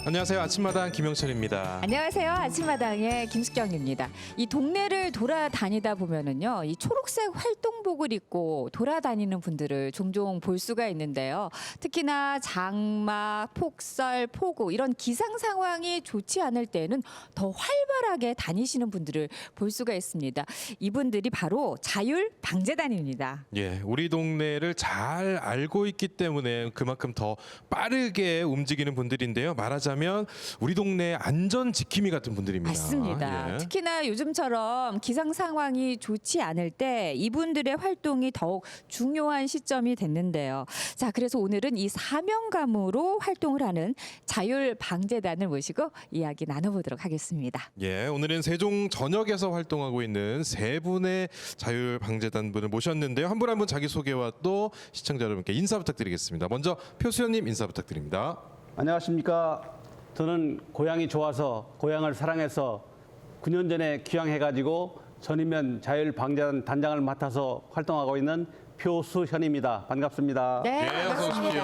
안녕하세요. 아침마당 김영철입니다. 안녕하세요. 아침마당의 김숙경입니다. 이 동네를 돌아다니다 보면은요, 이 초록색 활동복을 입고 돌아다니는 분들을 종종 볼 수가 있는데요. 특히나 장마, 폭설, 폭우 이런 기상 상황이 좋지 않을 때는 더 활발하게 다니시는 분들을 볼 수가 있습니다. 이분들이 바로 자율방재단입니다. 예, 우리 동네를 잘 알고 있기 때문에 그만큼 더 빠르게 움직이는 분들인데요. 말하자면 우리 동네 안전 지킴이 같은 분들입니다. 맞습니다. 예. 특히나 요즘처럼 기상 상황이 좋지 않을 때 이분들의 활동이 더욱 중요한 시점이 됐는데요. 자, 그래서 오늘은 이 사명감으로 활동을 하는 자율방재단을 모시고 이야기 나눠보도록 하겠습니다. 예, 오늘은 세종 전역에서 활동하고 있는 세 분의 자율방재단 분을 모셨는데요. 한 분 한 분 자기소개와 또 시청자 여러분께 인사 부탁드리겠습니다. 먼저 표수연님 인사 부탁드립니다. 안녕하십니까. 저는 고향이 좋아서 고향을 사랑해서 9년 전에 귀향해가지고 전이면 자율방재단 단장을 맡아서 활동하고 있는 표수현입니다. 반갑습니다. 네, 예, 어서 오십시오.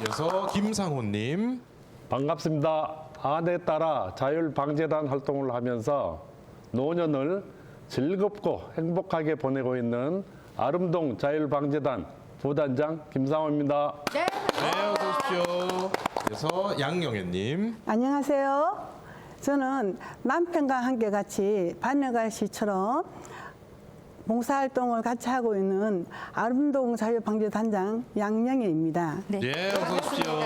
이어서 김상호님. 반갑습니다. 아내 따라 자율방재단 활동을 하면서 노년을 즐겁고 행복하게 보내고 있는 아름동 자율방재단 부단장 김상호입니다. 네, 네, 어서 오십시오. 이어서 양영애님. 안녕하세요. 저는 남편과 함께 같이 반려가시처럼 봉사활동을 같이 하고 있는 아름동 자율방재단장 양영애입니다. 네. 예, 어서 오십시오.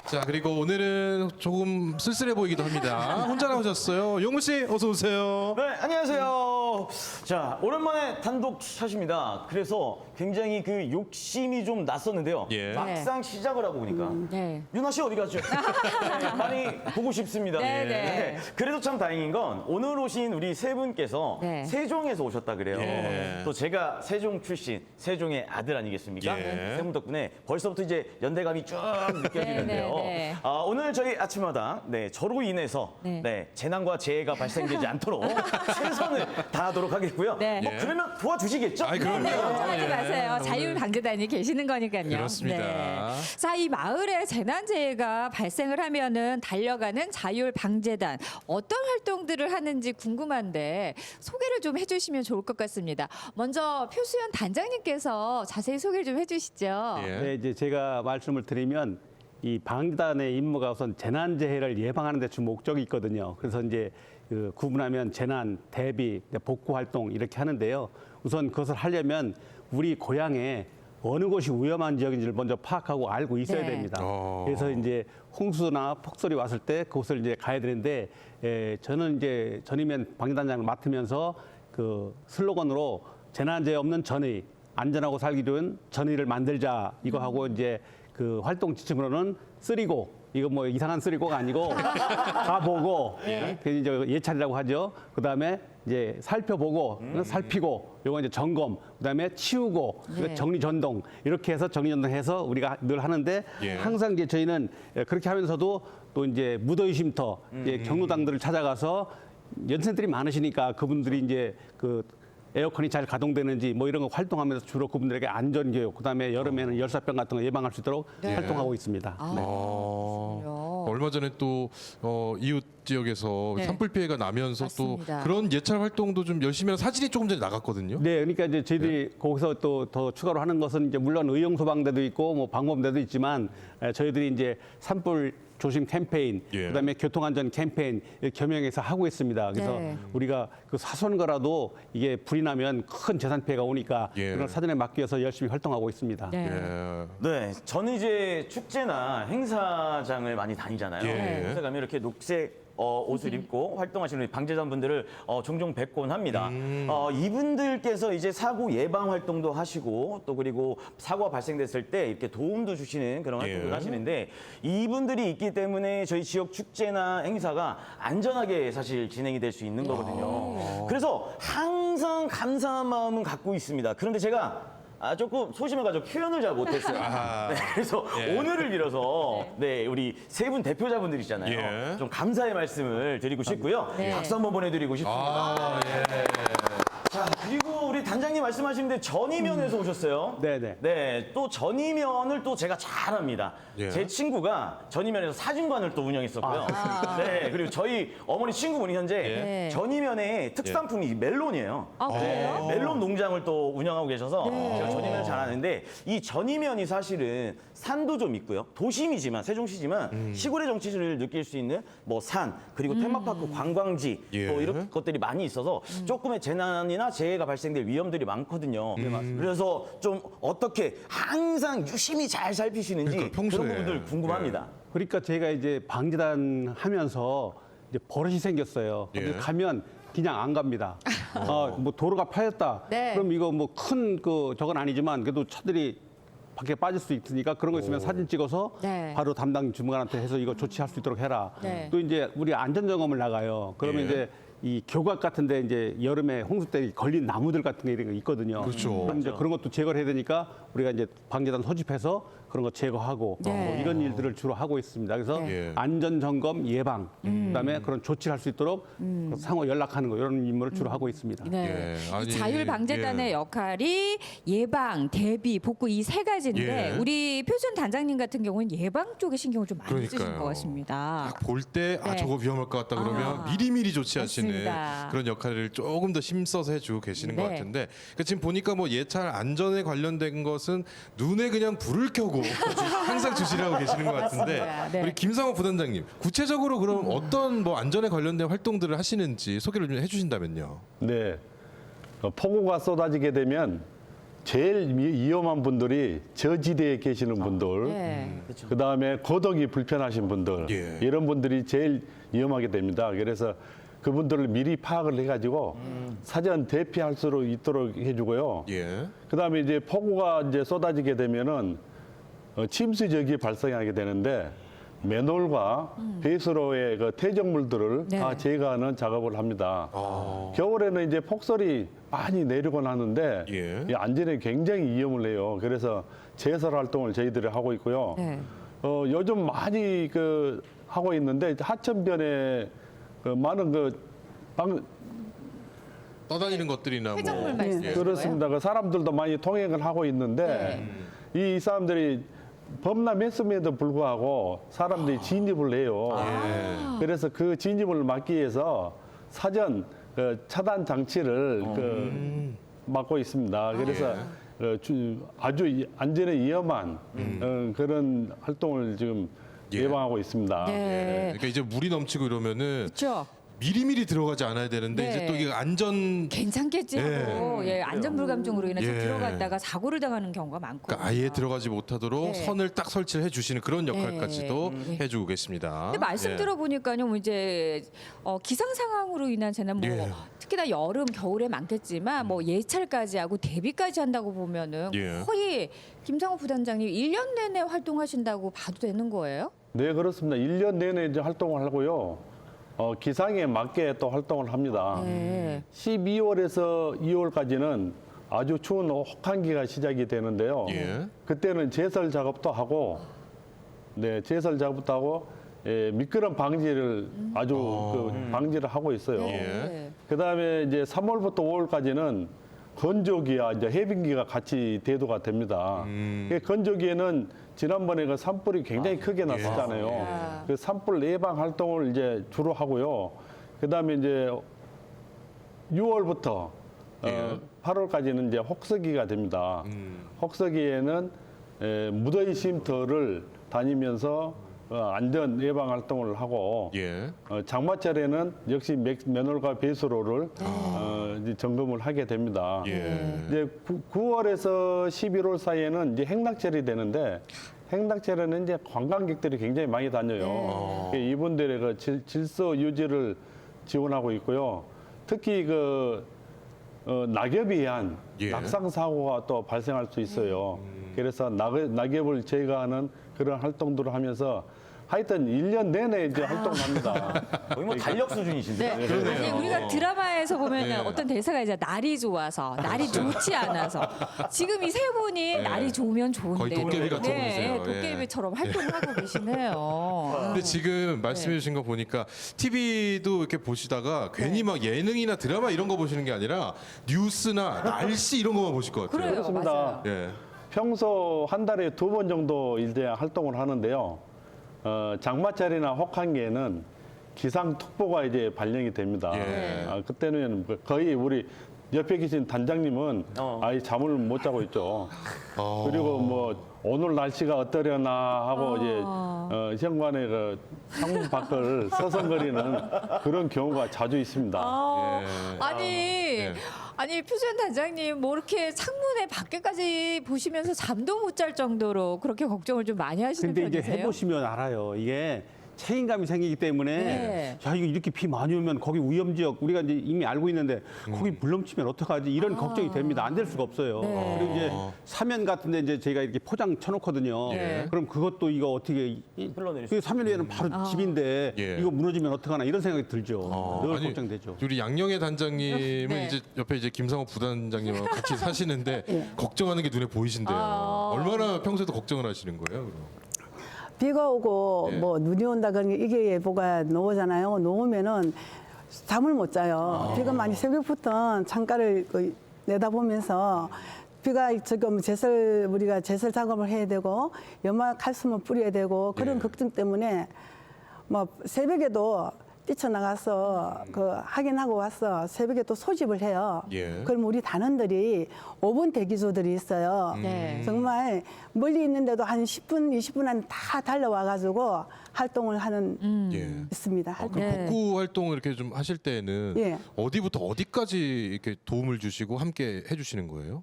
자, 그리고 오늘은 조금 쓸쓸해 보이기도 합니다. 혼자 나오셨어요. 용무 씨, 어서 오세요. 네, 안녕하세요. 자, 오랜만에 단독 샷입니다. 그래서 굉장히 그 욕심이 좀 났었는데요. 예. 막상 시작을 하고 보니까 네. 윤아 씨 어디 갔죠? 네, 많이 보고 싶습니다. 네, 네. 그래도 참 다행인 건 오늘 오신 우리 세 분께서 네. 세종에서 오셨다 그래요. 예. 또 제가 세종 출신, 세종의 아들 아니겠습니까? 예. 세 분 덕분에 벌써부터 이제 연대감이 쭉 느껴지는데요. 네, 네, 네. 오늘 저희 아침마다 저로 인해서 네. 재난과 재해가 발생되지 않도록 최선을 다하도록 하겠고요. 네. 뭐 예. 그러면 도와주시겠죠? 아이, 그럼요. 네, 걱정하지 예, 마세요. 오늘 자율방재단이 계시는 거니까요. 그렇습니다. 자, 이 마을에 재난재해가 발생을 하면은 달려가는 자율방재단 어떤 활동들을 하는지 궁금한데 소개를 좀 해주시면 좋을 것 같습니다. 먼저 표수연 단장님께서 자세히 소개를 좀 해주시죠. 예. 네, 이제 제가 말씀을 드리면 이 방재단의 임무가 우선 재난재해를 예방하는 데 주 목적이 있거든요. 그래서 이제 그 구분하면 재난, 대비, 복구 활동 이렇게 하는데요. 우선 그것을 하려면 우리 고향에 어느 곳이 위험한 지역인지를 먼저 파악하고 알고 있어야 네. 됩니다. 어. 그래서 이제 홍수나 폭설이 왔을 때 그곳을 이제 가야 되는데 저는 이제 전이면 방재단장을 맡으면서 그 슬로건으로 재난재해 없는 전의, 안전하고 살기 좋은 전의를 만들자 이거 하고 이제 그 활동 지침으로는 쓰리고 이거 뭐 이상한 쓰리고가 아니고 가보고 그 이제 예찰이라고 하죠. 그 다음에 이제 살펴보고 살피고 요거 이제 점검 그다음에 치우고 네. 정리전동 이렇게 해서 정리전동해서 우리가 늘 하는데 예. 항상 이제 저희는 그렇게 하면서도 또 이제 무더위 쉼터 이제 경로당들을 찾아가서 연세들이 많으시니까 그분들이 이제 그 에어컨이 잘 가동되는지 뭐 이런 거 활동하면서 주로 그분들에게 안전교육 그다음에 여름에는 열사병 같은 거 예방할 수 있도록 네. 활동하고 있습니다. 아, 그렇군요. 얼마 전에 또 이웃 지역에서 네. 산불 피해가 나면서 맞습니다. 또 그런 예찰 활동도 좀 열심히 하는 사진이 조금 전에 나갔거든요. 네, 그러니까 이제 저희들이 거기서 또 더 추가로 하는 것은 이제 물론 의용 소방대도 있고 뭐 방범대도 있지만 저희들이 이제 산불 조심 캠페인, 예. 그다음에 교통안전 캠페인 겸용해서 하고 있습니다. 그래서 네. 우리가 그 사소한 거라도 이게 불이 나면 큰 재산 피해가 오니까 예. 그런 사전에 막기 위해서 열심히 활동하고 있습니다. 네. 예. 네, 저는 이제 축제나 행사장을 많이 다니잖아요. 예. 그래서 가면 이렇게 녹색 옷을 입고 활동하시는 우리 방재단 분들을 종종 뵙곤 합니다. 이분들께서 이제 사고 예방 활동도 하시고 또 그리고 사고가 발생됐을 때 이렇게 도움도 주시는 그런 활동을 예. 하시는데 이분들이 있기 때문에 저희 지역 축제나 행사가 안전하게 사실 진행이 될 수 있는 거거든요. 그래서 항상 감사한 마음은 갖고 있습니다. 그런데 제가 조금 소심해가지고 표현을 잘 못했어요. 아하. 네, 그래서 예. 오늘을 빌어서 우리 세 분 대표자분들이잖아요. 예. 좀 감사의 말씀을 드리고 싶고요. 네. 박수 한번 보내드리고 싶습니다. 아, 예. 자, 그리고 우리 단장님 말씀하시는데 전이면에서 오셨어요. 네네. 네, 또 전이면을 또 제가 잘 합니다. 예. 제 친구가 전이면에서 사진관을 또 운영했었고요. 네, 그리고 저희 어머니 친구분이 현재 네. 전이면의 특산품이 멜론이에요. 아, 그래요? 네, 멜론 농장을 또 운영하고 계셔서 네. 제가 전이면을 잘 아는데 이 전이면이 사실은 산도 좀 있고요. 도심이지만 세종시지만 시골의 정치를 느낄 수 있는 뭐 산 그리고 테마파크 관광지 예. 또 이런 것들이 많이 있어서 조금의 재난이나 재해가 발생될 위험들이 많거든요. 그래서 좀 어떻게 항상 유심히 잘 살피시는지 그러니까 평소에. 그런 부분들 궁금합니다. 그러니까 제가 이제 방재단 하면서 이제 버릇이 생겼어요. 예. 근데 가면 그냥 안 갑니다. 뭐 도로가 파였다. 네. 그럼 이거 뭐 큰 그 저건 아니지만 그래도 차들이 밖에 빠질 수 있으니까 그런 거 있으면 사진 찍어서 네. 바로 담당 주무관한테 해서 이거 조치할 수 있도록 해라. 네. 또 이제 우리 안전 점검을 나가요. 그러면 예. 이제 이 교각 같은데 이제 여름에 홍수 때 걸린 나무들 같은 게 이런 거 있거든요. 그렇죠. 그럼 이제 그런 것도 제거를 해야 되니까 우리가 이제 방재단 소집해서 그런 거 제거하고 네. 뭐 이런 일들을 주로 하고 있습니다. 그래서 네. 안전 점검 예방, 그다음에 그런 조치를 할 수 있도록 상호 연락하는 거 이런 임무를 주로 하고 있습니다. 네. 예, 아니, 이 자율방재단의 예. 역할이 예방, 대비, 복구 이 세 가지인데 예. 우리 표준 단장님 같은 경우는 예방 쪽에 신경을 좀 많이 쓰신 그러니까요. 것 같습니다. 볼 때 네. 저거 위험할 것 같다 그러면 아, 미리미리 조치하시는 맞습니다. 그런 역할을 조금 더 힘써서 해주고 계시는 것 네. 같은데 그러니까 지금 보니까 뭐 예찰 안전에 관련된 것은 눈에 그냥 불을 켜고 항상 주시를 하고 계시는 것 같은데 맞습니다. 네. 우리 김상호 부단장님 구체적으로 그럼 어떤 뭐 안전에 관련된 활동들을 하시는지 소개를 좀 해주신다면요. 네. 폭우가 쏟아지게 되면 제일 위험한 분들이 저지대에 계시는 분들, 네. 그 다음에 고독이 불편하신 분들, 예. 이런 분들이 제일 위험하게 됩니다. 그래서 그분들을 미리 파악을 해가지고 사전 대피할 수 있도록 해주고요. 예. 그 다음에 이제 폭우가 이제 쏟아지게 되면은 침수지역이 발생하게 되는데 맨홀과 배수로의 그 퇴적물들을 네. 다 제거하는 작업을 합니다. 겨울에는 이제 폭설이 많이 내리곤 하는데 예. 이 안전에 굉장히 위험을 해요. 그래서 제설 활동을 저희들이 하고 있고요. 네. 요즘 많이 그 하고 있는데 하천변에 그 많은 떠다니는 것들이나 회전물 뭐 말씀하시는 그렇습니다. 그 사람들도 많이 통행을 하고 있는데 이 사람들이 범람했음에도 불구하고 사람들이 진입을 해요. 그래서 그 진입을 막기 위해서 사전 그 차단 장치를 막고 있습니다. 그래서 아주 안전에 위험한 그런 활동을 지금 예. 예방하고 있습니다. 네. 그러니까 이제 물이 넘치고 이러면은 그렇죠. 미리미리 들어가지 않아야 되는데 네. 이제 또 이게 안전 괜찮겠지 하고 예, 안전불감증으로 인해서 예. 들어갔다가 사고를 당하는 경우가 많고. 그러니까 아예 들어가지 못하도록 네. 선을 딱 설치를 해주시는 그런 역할까지도 해주고 계십니다. 근데 말씀 예. 들어보니까요, 뭐 이제 기상 상황으로 인한 재난, 뭐 예. 특히나 여름, 겨울에 많겠지만 뭐 예찰까지 하고 대비까지 한다고 보면은 예. 거의 김상호 부단장님 1년 내내 활동하신다고 봐도 되는 거예요? 네, 그렇습니다. 1년 내내 이제 활동을 하고요. 기상에 맞게 또 활동을 합니다. 네. 12월에서 2월까지는 아주 추운 혹한기가 시작이 되는데요. 예. 그때는 제설 작업도 하고, 네, 제설 작업도 하고, 미끄럼 방지를 아주 그 방지를 하고 있어요. 네. 그 다음에 이제 3월부터 5월까지는 건조기와 이제 해빙기가 같이 대두가 됩니다. 그 건조기에는 지난번에 그 산불이 굉장히 크게 났었잖아요. 예. 그 산불 예방 활동을 이제 주로 하고요. 그 다음에 이제 6월부터 예. 8월까지는 이제 혹서기가 됩니다. 혹서기에는 무더위 쉼터를 다니면서 안전 예방 활동을 하고 예. 장마철에는 역시 맨홀과 배수로를 이제 점검을 하게 됩니다. 예. 이제 9월에서 11월 사이에는 이제 행락철이 되는데 행락철에는 이제 관광객들이 굉장히 많이 다녀요. 이분들의 그 질서 유지를 지원하고 있고요. 특히 그 낙엽에 의한 예. 낙상 사고가 또 발생할 수 있어요. 그래서 낙엽을 제거하는 그런 활동들을 하면서 하여튼 1년 내내 이제 활동합니다. 거의 뭐 달력 수준이신데요. 네. 아니 우리가 드라마에 영화에서 보면 네. 어떤 대사가 이제 날이 좋아서 날이 좋지 않아서 지금 이 세 분이 날이 좋으면 좋은데 거의 도깨비 같아 보이세요. 도깨비처럼 활동하고 계시네요. 근데 지금 말씀해 주신 거 보니까 TV도 이렇게 보시다가 괜히 막 예능이나 드라마 이런 거 보시는 게 아니라 뉴스나 날씨 이런 거만 보실 것 같아요. 그래요, 그렇습니다. 맞아요. 예. 평소 한 달에 2번 정도 이제 활동을 하는데요. 장마철이나 혹한기에는 기상특보가 이제 발령이 됩니다. 예. 그때는 거의 우리 옆에 계신 단장님은 아예 잠을 못 자고 있죠. 그리고 뭐 오늘 날씨가 어떠려나 하고 이제 현관에 그 창문 밖을 서성거리는 그런 경우가 자주 있습니다. 아니 표준 단장님 뭐 이렇게 창문에 밖에까지 보시면서 잠도 못 잘 정도로 그렇게 걱정을 좀 많이 하시는 근데 이제 편이세요? 해보시면 알아요. 이게 책임감이 생기기 때문에 네. 야 이거 이렇게 비 많이 오면 거기 위험 지역 우리가 이제 이미 알고 있는데 거기 물넘치면 어떡하지 이런 걱정이 됩니다. 안 될 수가 없어요. 네. 그리고 이제 사면 같은데 이제 저희가 이렇게 포장 쳐놓거든요. 네. 그럼 그것도 이거 어떻게 흘러내릴 그 사면 위에는 바로 집인데 예. 이거 무너지면 어떡하나 이런 생각이 들죠. 늘 아니, 걱정되죠. 우리 양영애 단장님은 네. 이제 옆에 이제 김상호 부단장님하고 같이 사시는데 예. 걱정하는 게 눈에 보이신대요. 얼마나 평소에도 걱정을 하시는 거예요? 그럼? 비가 오고 예. 뭐 눈이 온다 그러니 이게 예보가 놓으잖아요. 놓으면은 잠을 못 자요. 비가 많이 새벽부터 창가를 내다보면서 비가 지금 우리가 제설 작업을 해야 되고 연막 칼슘을 뿌려야 되고 그런 예. 걱정 때문에 뭐 새벽에도 뛰쳐나가서 확인하고 와서 새벽에 또 소집을 해요. 예. 그럼 우리 단원들이 5분 대기조들이 있어요. 네. 정말 멀리 있는데도 한 10분, 20분 안에 다 달려와가지고 활동을 하는 예. 있습니다. 아, 활동. 그럼 네. 복구 활동을 이렇게 좀 하실 때는 예. 어디부터 어디까지 이렇게 도움을 주시고 함께 해주시는 거예요?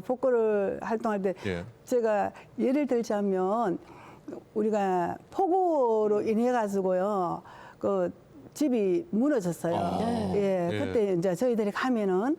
복구를 활동할 때 예. 제가 예를 들자면 우리가 폭우로 인해 가지고요 그 집이 무너졌어요. 예, 예. 그때 이제 저희들이 가면은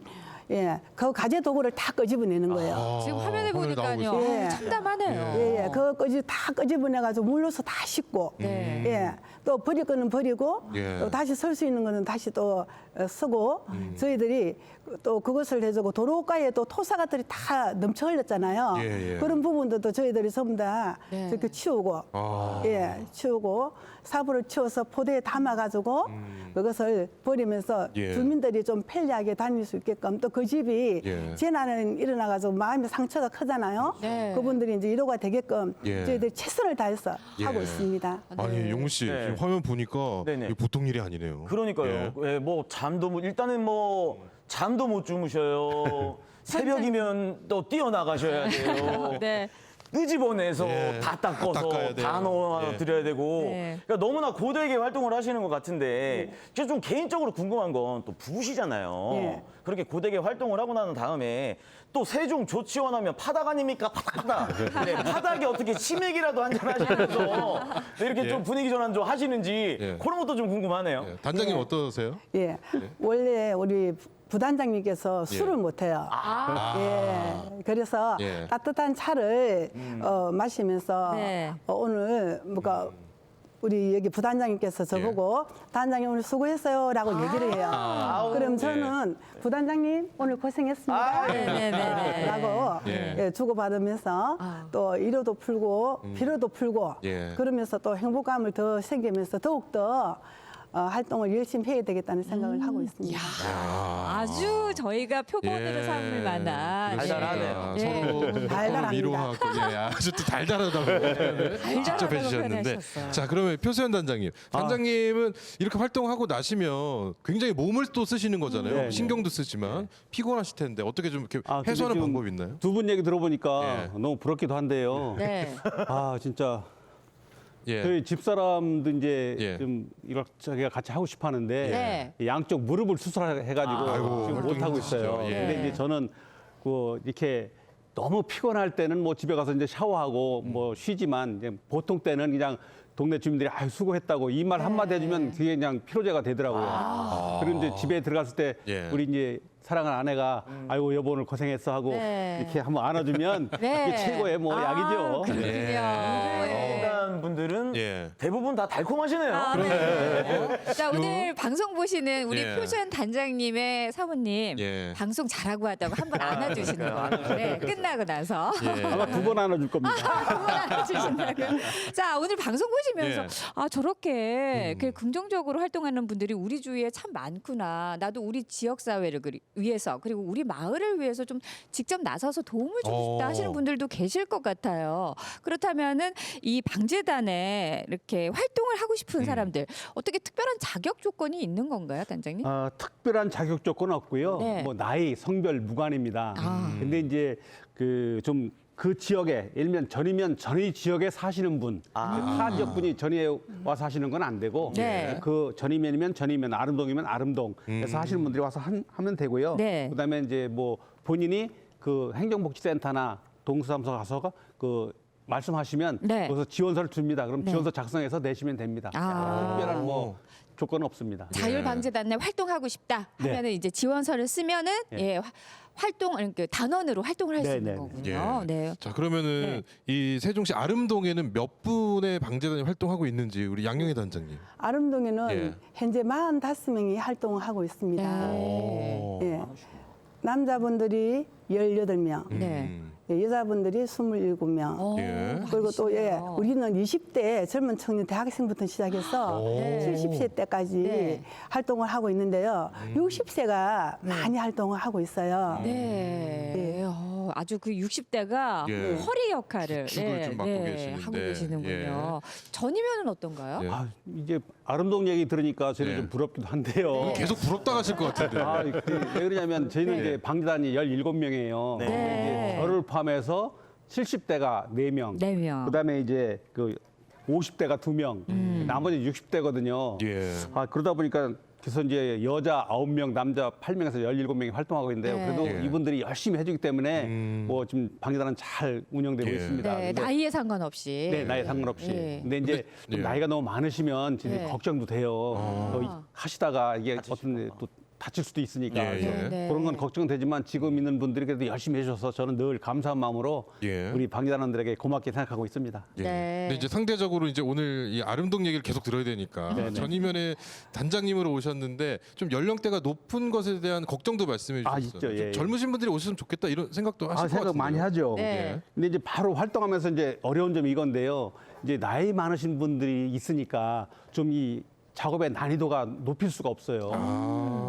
그 가재 도구를 다 끄집어내는 거예요. 지금 화면에 보니까요. 나오고 있어요. 아우, 참담하네요. 예, 그거 다 끄집어내가지고 물로서 다 씻고, 네. 예, 또 버릴 거는 버리고, 예. 또 다시 설 수 있는 거는 다시 또 쓰고, 저희들이 또 그것을 해주고 도로가에 또 토사가들이 다 넘쳐 흘렸잖아요. 예, 예. 그런 부분들도 저희들이 전부 다 네. 이렇게 치우고, 아. 예, 치우고 사부를 치워서 포대에 담아가지고 그것을 버리면서 예. 주민들이 좀 편리하게 다닐 수 있게끔 또 그 집이 예. 재난은 일어나가지고 마음의 상처가 크잖아요. 네. 그분들이 이제 위로가 되게끔 예. 저희들이 최선을 다해서 예. 하고 있습니다. 아니 용우 씨 네. 지금 화면 보니까 네네. 이거 보통 일이 아니네요. 그러니까요. 예, 뭐 잠도 일단은 뭐 잠도 못 주무셔요. 새벽이면 또 뛰어나가셔야 돼요. 네. 끄집어내서 예, 다 닦아서 닦아야 돼요. 다 넣어 예. 드려야 되고 네. 그러니까 너무나 고되게 활동을 하시는 것 같은데 제가 좀 개인적으로 궁금한 건 또 부부시잖아요. 예. 그렇게 고되게 활동을 하고 나는 다음에 또 세종 조치원하면 파닭 아닙니까? 파닭. 네, 파닭에 어떻게 치맥이라도 한잔 하시면서 이렇게 좀 분위기 전환 좀 하시는지 예. 그런 것도 좀 궁금하네요. 예. 단장님 어떠세요? 예, 원래 우리 부단장님께서 술을 못해요. 아. 예, 그래서 예. 따뜻한 차를 마시면서 네. 오늘 뭐가 우리 여기 부단장님께서 저보고 단장님 오늘 수고했어요라고 얘기를 해요. 그럼 저는 부단장님 오늘 고생했습니다. 네네네. 라고 예. 주고받으면서 또 위로도 풀고 피로도 풀고 예. 그러면서 또 행복감을 더 생기면서 더욱더 활동을 열심히 해야 되겠다는 생각을 하고 있습니다. 아주 저희가 표본으로 삼을 만한 달달하네요. 예. 서로 달달합니다. 위로하고 예, 아주 또 달달하다고 표현을 직접 해주셨는데 표현하셨어요. 자 그러면 표수연 단장님 단장님은 이렇게 활동하고 나시면 굉장히 몸을 또 쓰시는 거잖아요. 네, 신경도 쓰지만 피곤하실 텐데 어떻게 좀 이렇게 근데 해소하는 지금 방법 있나요? 두 분 얘기 들어보니까 예. 너무 부럽기도 한데요. 네. 아 진짜 예. 저희 집사람도 이제 예. 좀 이렇게 같이 하고 싶어 하는데 네. 양쪽 무릎을 수술해가지고 아이고, 지금 못 하고 힘드시죠. 있어요. 예. 근데 이제 저는 이렇게 너무 피곤할 때는 뭐 집에 가서 이제 샤워하고 뭐 쉬지만 이제 보통 때는 그냥 동네 주민들이 아유 수고했다고 이 말 한마디 해주면 그게 그냥 피로제가 되더라고요. 그리고 이제 집에 들어갔을 때 예. 우리 이제 사랑하는 아내가 아이고 여보 오늘 고생했어 하고 네. 이렇게 한번 안아주면 네. 그게 최고의 뭐 약이죠. 그렇군요. 예. 네. 방재단 분들은 예. 대부분 다 달콤하시네요. 아, 네. 자, 오늘 요- 방송 보시는 우리 예. 표준 단장님의 사모님 예. 방송 잘하고 하다고 한 번 안아주시는 거. 네, 끝나고 나서 예. 아마 2번 안아줄 겁니다. 한번 안아주신다고. 자, 오늘 방송 보시면서 예. 아 저렇게 그 긍정적으로 활동하는 분들이 우리 주위에 참 많구나. 나도 우리 지역 사회를 위해서 그리고 우리 마을을 위해서 좀 직접 나서서 도움을 주고 싶다 하시는 분들도 계실 것 같아요. 그렇다면은 이 방재단에 이렇게 활동을 하고 싶은 사람들 어떻게 특별한 자격 조건이 있는 건가요, 단장님? 특별한 자격 조건은 없고요. 네. 뭐 나이, 성별 무관입니다. 근데 이제 그 지역에 일면 전이면 전의 지역에 사시는 분, 타 지역분이 전에 와서 하시는 건 안 되고 네. 그 전이면이면 전이면 아름동이면 아름동에서 하시는 분들이 와서 하면 되고요. 네. 그다음에 이제 뭐 본인이 그 행정복지센터나 동수사무소 가서 그 말씀하시면 네. 거기서 지원서를 줍니다. 그럼 네. 지원서 작성해서 내시면 됩니다. 아. 특별한 뭐 조건은 없습니다. 자율방재단 내 활동하고 싶다 네. 하면은 이제 지원서를 쓰면은 예, 활동 그 단원으로 활동을 할 수 네, 있는 네, 거군요. 예. 네. 자, 그러면은 이 세종시 아름동에는 몇 분의 방재단이 활동하고 있는지 우리 양영애 단장님. 아름동에는 예. 현재 45명이 활동을 하고 있습니다. 네. 예. 남자분들이 18명, 네. 여자분들이 27명. 어, 예. 그리고 또 예, 많으시네요. 우리는 20대 젊은 청년 대학생부터 시작해서 네. 70세 때까지 네. 활동을 하고 있는데요. 60세가 많이 활동을 하고 있어요. 네. 아주 그 60대가 예. 허리 역할을 축을 좀 맡고 계시는데. 하고 계시는군요. 전이면은 어떤가요? 예. 이제 아름동 얘기 들으니까 저는 네. 좀 부럽기도 한데요. 계속 부럽다 가실 것 같은데. 왜 그러냐면 저희는 네. 이제 방재단이 17명이에요. 네. 저를 포함해서 70대가 4명. 4명. 그다음에 이제 그 50대가 2명. 나머지 60대거든요. 예. 그러다 보니까 그래서 이제 여자 9명, 남자 8명에서 17명이 활동하고 있는데요. 네. 그래도 예. 이분들이 열심히 해주기 때문에 뭐 지금 방재단은 잘 운영되고 예. 있습니다. 네, 근데 나이에 상관없이. 네, 나이 상관없이. 네. 근데 이제 좀 예. 나이가 너무 많으시면 진짜 네. 걱정도 돼요. 하시다가 이게 어떤 또 다칠 수도 있으니까. 예, 그래서 예. 네. 그런 건 걱정되지만 지금 있는 분들이 그래도 열심히 해주셔서 저는 늘 감사한 마음으로 예. 우리 방재단원들에게 고맙게 생각하고 있습니다. 예. 네. 근데 이제 상대적으로 이제 오늘 이 아름동 얘기를 계속 들어야 되니까 네네. 전이면에 단장님으로 오셨는데 좀 연령대가 높은 것에 대한 걱정도 말씀해 주셨어요. 있죠. 예, 좀 예. 젊으신 분들이 오셨으면 좋겠다 이런 생각도 하실 것 생각 같은데요. 많이 하죠. 네. 근데 이제 바로 활동하면서 이제 어려운 점이 이건데요. 이제 나이 많으신 분들이 있으니까 좀 이 작업의 난이도가 높일 수가 없어요.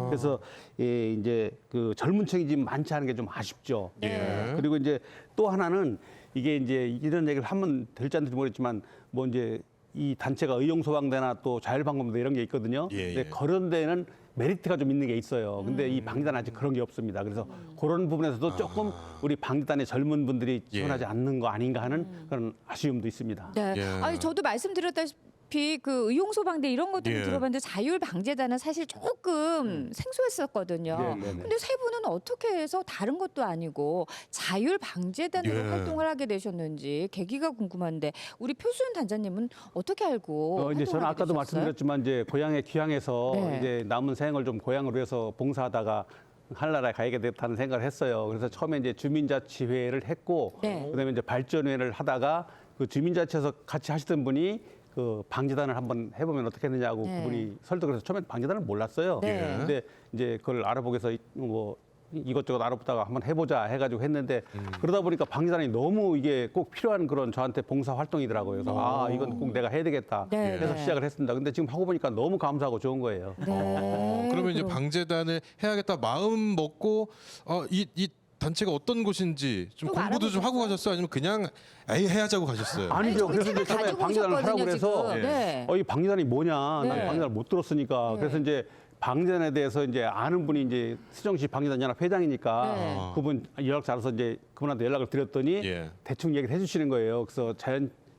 그래서 이제 그 젊은 층이 지금 많지 않은 게 좀 아쉽죠. 예. 그리고 이제 또 하나는 이게 이제 이런 얘기를 하면 될지 안 될지 모르겠지만 뭐 이제 이 단체가 의용소방대나 또 자율방범대 이런 게 있거든요. 예, 근데 예. 그런 데는 메리트가 좀 있는 게 있어요. 근데 이 방재단 아직 그런 게 없습니다. 그래서 그런 부분에서도 조금 우리 방재단의 젊은 분들이 지원하지 않는 거 아닌가 하는 그런 아쉬움도 있습니다. 네. 예. 아니 저도 말씀드렸다시피 그 의용소방대 이런 것도 예. 들어봤는데 자율방재단은 사실 조금 생소했었거든요. 네, 네, 네. 근데 세 분은 어떻게 해서 다른 것도 아니고 자율방재단으로 예. 활동을 하게 되셨는지 계기가 궁금한데 우리 표수연 단장님은 어떻게 알고 이제 저는 활동하게 아까도 되셨어요? 말씀드렸지만 이제 고향에 귀향해서 네. 이제 남은 생을 좀 고향을 위해서 봉사하다가 한나라에 가야게 됐다는 생각을 했어요. 그래서 처음에 이제 주민자치회를 했고 네. 그다음에 이제 발전회를 하다가 그 주민자치에서 같이 하시던 분이 그 방재단을 한번 해보면 어떻겠느냐고 네. 그분이 설득을 해서 처음에 방재단을 몰랐어요. 네. 근데 이제 그걸 알아보기 위해서 뭐 이것저것 알아보다가 한번 해보자 해가지고 했는데 그러다 보니까 방재단이 너무 이게 꼭 필요한 그런 저한테 봉사 활동이더라고요. 그래서 이건 꼭 내가 해야 되겠다. 네. 그래서 네. 시작을 했습니다. 근데 지금 하고 보니까 너무 감사하고 좋은 거예요. 네. 그러면 이제 그럼- 방재단을 해야겠다 마음 먹고 이 단체가 어떤 곳인지 좀 좀 공부도 좀 하고 알아보셨어요? 가셨어요? 아니면 그냥 에이 해야자고 가셨어요? 아니죠. 저기 그래서 이제 책을 처음에 가지고 방재단을 하라고 오셨거든요, 그래서 지금. 네. 이 방재단이 뭐냐? 네. 난 방재단을 못 들었으니까. 네. 그래서 이제 방재단에 대해서 이제 아는 분이 이제 수정시 방재단 연합 회장이니까 네. 그분 연락 잘해서 이제 그분한테 연락을 드렸더니 예. 대충 얘기를 해주시는 거예요. 그래서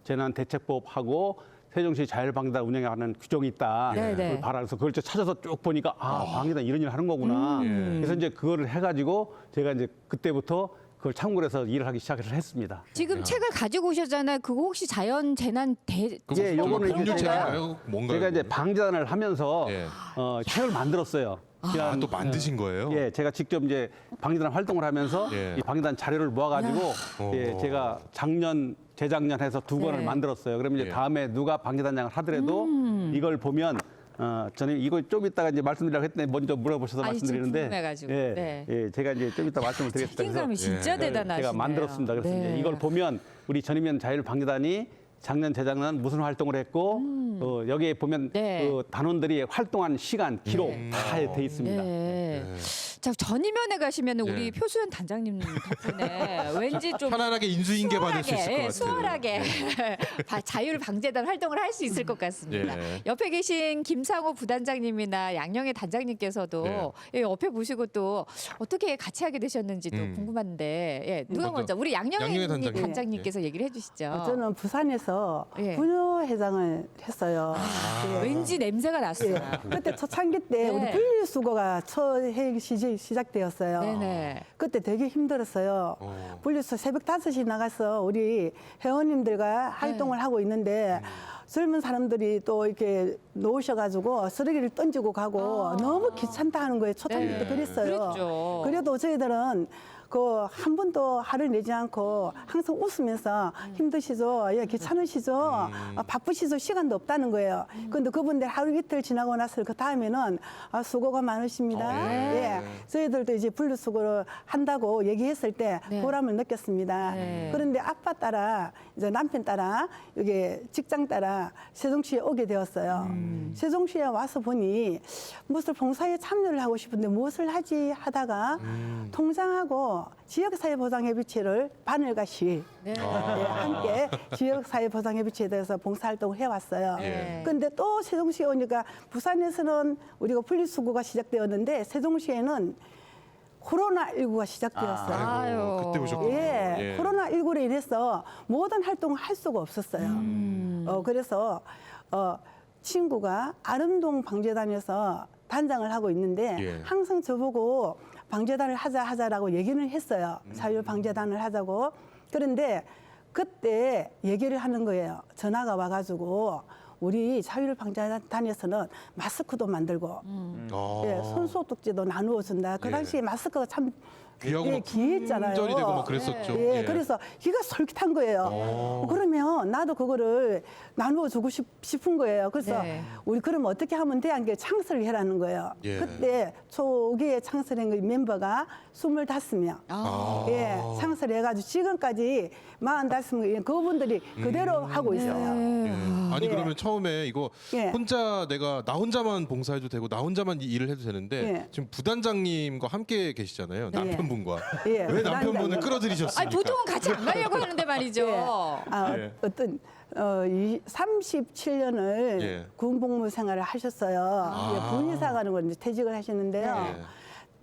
재난 대책법하고 세종시 자율방재단 운영하는 규정이 있다. 네, 네. 그걸 봐라. 그래서 그걸 찾아서 쭉 보니까 방재단 이런 일을 하는 거구나. 그래서 이제 그거를 해가지고 제가 이제 그때부터 그걸 참고로 해서 일을 하기 시작을 했습니다. 지금 책을 가지고 오셨잖아요. 그거 혹시 자연 재난 예, 요거는 이제 법률책인가요? 뭔가요? 제가 이제 방재단을 하면서 예. 책을 만들었어요. 아, 또 만드신 거예요? 예, 제가 직접 이제 방재단 활동을 하면서 예. 이 방재단 자료를 모아가지고 어. 예, 제가 작년 재작년 해서 두 권을 네. 만들었어요. 그러면 이제 예. 다음에 누가 방재단장을 하더라도 이걸 보면 저는 이거 좀 이따가 이제 말씀드리려고 했는데 먼저 물어보셔서 아니, 지금 말씀드리는데 궁금해가지고. 예, 네. 예, 제가 이제 좀 이따 말씀을 드리겠습니다. 책임감이 진짜 예. 대단하시네요. 제가 만들었습니다. 그래서 네. 이제 이걸 보면 우리 전임면 자율방재단이 작년, 재작년 무슨 활동을 했고 여기에 보면 네. 그 단원들이 활동한 시간, 기록 다 돼 있습니다. 네. 자, 전임면에 가시면 예. 우리 표수연 단장님 덕분에 왠지 좀 편안하게 인수인계 받을 수 있을 것 같아요. 수월하게 자율방재단 활동을 할 수 있을 것 같습니다. 예. 옆에 계신 김상호 부단장님이나 양영애 단장님께서도 예, 옆에 보시고 또 어떻게 같이 하게 되셨는지도 궁금한데 예, 누가 먼저 우리 양영애 양영애 단장님. 단장님께서 얘기를 해주시죠. 저는 부산에서 예. 분유회장을 했어요. 예. 왠지 냄새가 났어요. 예. 그때 초창기 때 네. 우리 분리수거가 첫 해기 시작되었어요. 네네. 그때 되게 힘들었어요. 분리수거 새벽 5시 나가서 우리 회원님들과 활동을 하고 있는데 젊은 사람들이 또 이렇게 놓으셔가지고 쓰레기를 던지고 가고 너무 귀찮다 하는 거예요. 초창기 네. 때 그랬어요. 그랬죠. 그래도 저희들은 그 한 번도 화를 내지 않고 항상 웃으면서 힘드시죠? 예, 귀찮으시죠? 바쁘시죠? 시간도 없다는 거예요. 근데 그분들 하루 이틀 지나고 나서 그 다음에는 수고가 많으십니다. 예, 저희들도 이제 분리수거를 한다고 얘기했을 때 네. 보람을 느꼈습니다. 네. 그런데 아빠 따라 이제 남편 따라 여기 직장 따라 세종시에 오게 되었어요. 세종시에 와서 보니 무슨 봉사에 참여를 하고 싶은데 무엇을 하지 하다가 통장하고 지역사회보장협의체를 바늘과 시 네. 함께 지역사회보장협의체에 대해서 봉사활동을 해왔어요. 예. 근데 또 세종시에 오니까 부산에서는 우리가 분리수거가 시작되었는데 세종시에는 코로나19가 시작되었어요. 아유. 그때 오셨군요. 예, 코로나19로 인해서 모든 활동을 할 수가 없었어요. 그래서 친구가 아름동 방재단에서 단장을 하고 있는데 예. 항상 저보고 방재단을 하자라고 얘기는 했어요. 자율방재단을 하자고. 그런데 그때 얘기를 하는 거예요. 전화가 와가지고 우리 자율방재단에서는 마스크도 만들고 예, 손소독제도 나누어 준다. 그 예. 당시에 마스크가 참 귀하고 막 귀했잖아요. 품절이 되고 막 그랬었죠. 예, 예. 그래서 기가 솔깃한 거예요. 그러면 나도 그거를 나누어 주고 싶은 거예요. 그래서 네. 우리 그럼 어떻게 하면 돼? 한게 창설을 해라는 거예요. 예. 그때 초기에 창설한 그 멤버가 25명. 예, 창설해가지고 지금까지 45명 그분들이 그대로 하고 있어요. 예. 아니 예. 그러면 처음에 이거 예. 혼자 나 혼자만 봉사해도 되고 나 혼자만 이 일을 해도 되는데 예. 지금 부단장님과 함께 계시잖아요. 남편분과. 예, 왜 남편분을 부단장님. 끌어들이셨습니까? 아니 보통은 같이 안 가려고 하는데 말이죠. 예. 어떤 37년을 예. 군복무 생활을 하셨어요. 예, 군의사가는 걸 이제 퇴직을 하셨는데요. 예.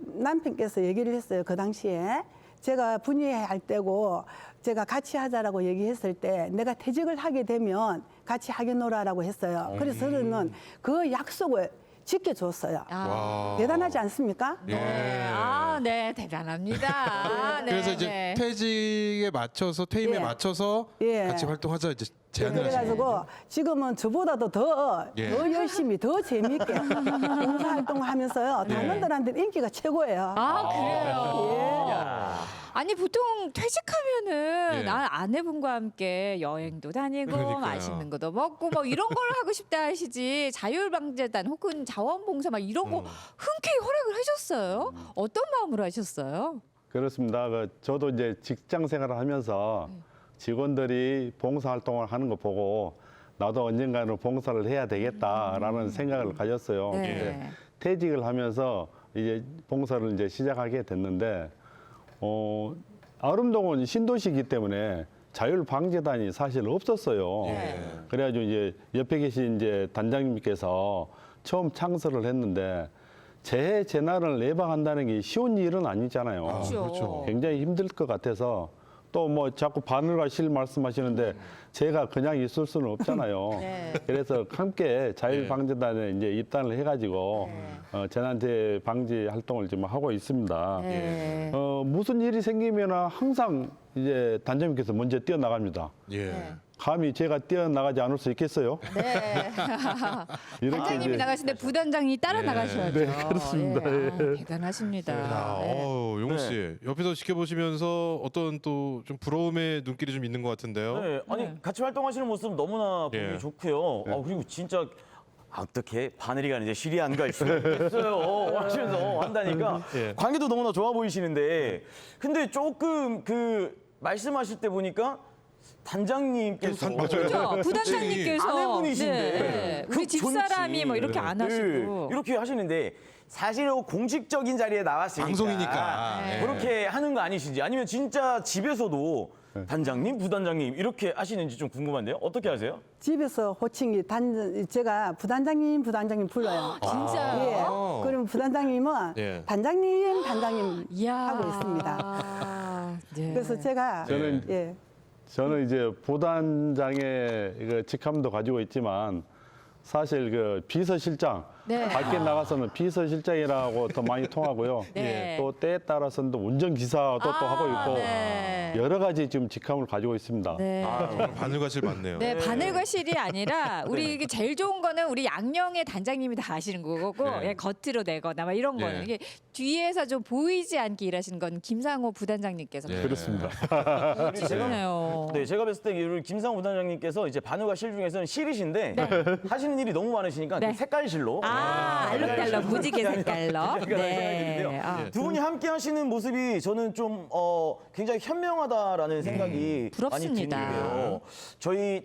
남편께서 얘기를 했어요. 그 당시에 제가 분의할 때고 제가 같이 하자라고 얘기했을 때 내가 퇴직을 하게 되면 같이 하겠노라라고 했어요. 그래서 저는 그 약속을 지켜줬어요. 와. 대단하지 않습니까? 네. 아, 네, 대단합니다. 네, 그래서 이제 네. 퇴직에 맞춰서 퇴임에 예. 맞춰서 예. 같이 활동하자 이제 제안을 하신 거예요. 그래가지고 지금은 저보다도 더 예. 열심히 더 재미있게 봉사활동을 하면서요. 단원들한테 인기가 최고예요. 아, 그래요. 예. 아니 보통 퇴직하면은 예. 난 아내분과 함께 여행도 다니고 그러니까요. 맛있는 것도 먹고 뭐 이런 걸 하고 싶다 하시지 자율방재단 혹은 자원봉사 막 이런 거 흔쾌히 허락을 하셨어요? 어떤 마음으로 하셨어요? 그렇습니다. 저도 이제 직장 생활을 하면서 직원들이 봉사활동을 하는 거 보고 나도 언젠가는 봉사를 해야 되겠다라는 생각을 가졌어요. 네. 근데 퇴직을 하면서 이제 봉사를 이제 시작하게 됐는데 아름동은 신도시이기 때문에 자율방재단이 사실 없었어요. 그래가지고 이제 옆에 계신 이제 단장님께서 처음 창설을 했는데 재해 재난을 예방한다는 게 쉬운 일은 아니잖아요. 그렇죠. 굉장히 힘들 것 같아서 또 뭐 자꾸 바늘과 실 말씀하시는데 제가 그냥 있을 수는 없잖아요. 네. 그래서 함께 자율방재단에 이제 입단을 해가지고 재난재해 방지 활동을 지금 하고 있습니다. 네. 무슨 일이 생기면 항상 이제 단장님께서 먼저 뛰어나갑니다. 예. 네. 감히 제가 뛰어나가지 않을 수 있겠어요? 네. 이렇게 단장님이 이제 나가시는데 부단장이 따라 예. 나가셔야죠. 네, 그렇습니다. 예. 아, 대단하십니다. 야, 네. 용우 씨 옆에서 지켜보시면서 어떤 또 좀 부러움의 눈길이 좀 있는 것 같은데요. 네, 아니 같이 활동하시는 모습 너무나 보기 예. 좋고요. 그리고 진짜 어떻게 바늘이가 이제 실이 안 갈 수가 있겠어요. 하시면서 한다니까 예. 관계도 너무나 좋아 보이시는데 근데 조금 그 말씀하실 때 보니까 단장님께서 맞아요. 그죠? 부단장님께서 아내분이신데 네. 우리 그 집사람이 존치. 뭐 이렇게 안 하시고 이렇게 하시는데 사실 공식적인 자리에 나왔으니까 방송이니까. 예. 그렇게 하는 거 아니신지 아니면 진짜 집에서도 단장님, 부단장님 이렇게 하시는지 좀 궁금한데요. 어떻게 하세요? 집에서 호칭이 제가 부단장님 불러요. 진짜요? 예. 그럼 부단장님은 예. 단장님 이야. 하고 있습니다. 네. 그래서 제가 저는 예. 저는 이제 부단장의 그 직함도 가지고 있지만 사실 그 비서실장 네. 밖에 나가서는 비서실장이라고 더 많이 통하고요. 네. 또 때에 따라서는 또 운전기사도 또 하고 있고 네. 여러 가지 지금 직함을 가지고 있습니다. 네. 정말 바늘과 실 맞네요. 네, 바늘과 실이 아니라 우리 이게 제일 좋은 거는 우리 양령의 단장님이 다 아시는 거고 네. 예, 겉으로 내거나 막 이런 거는 네. 이게 뒤에서 좀 보이지 않게 일하시는 건 김상호 부단장님께서 네. 그렇습니다. 그러네요. 네, 제가 봤을 때 우리 김상우 부단장님께서 이제 바늘과 실 중에서는 실이신데 하시는 일이 너무 많으시니까 네. 그 색깔 실로 알록달록 무지개 색깔로. 네. 아. 두 분이 함께 하시는 모습이 저는 좀 굉장히 현명하다라는 생각이 많이 부럽습니다. 드는데요.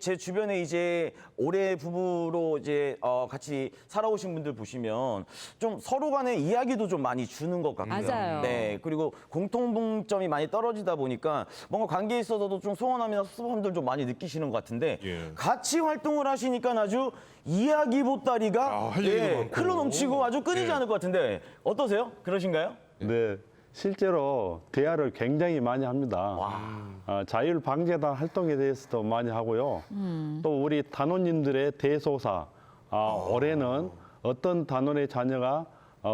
제 주변에 이제 올해 부부로 이제 같이 살아오신 분들 보시면 좀 서로 간의 이야기도 좀 많이 주는 것 같고요. 맞아요. 네, 그리고 공통점이 많이 떨어지다 보니까 뭔가 관계에 있어서도 좀 소원함이나 섭섭함들 좀 많이 느끼시는 것 같은데 예. 같이 활동을 하시니까 아주 이야기 보따리가 할 얘기도 많고. 흘러 넘치고 아주 끊이지 예. 않을 것 같은데 어떠세요? 그러신가요? 네, 실제로 대화를 굉장히 많이 합니다. 자율방재단 활동에 대해서도 많이 하고요. 또 우리 단원님들의 대소사, 올해는 어떤 단원의 자녀가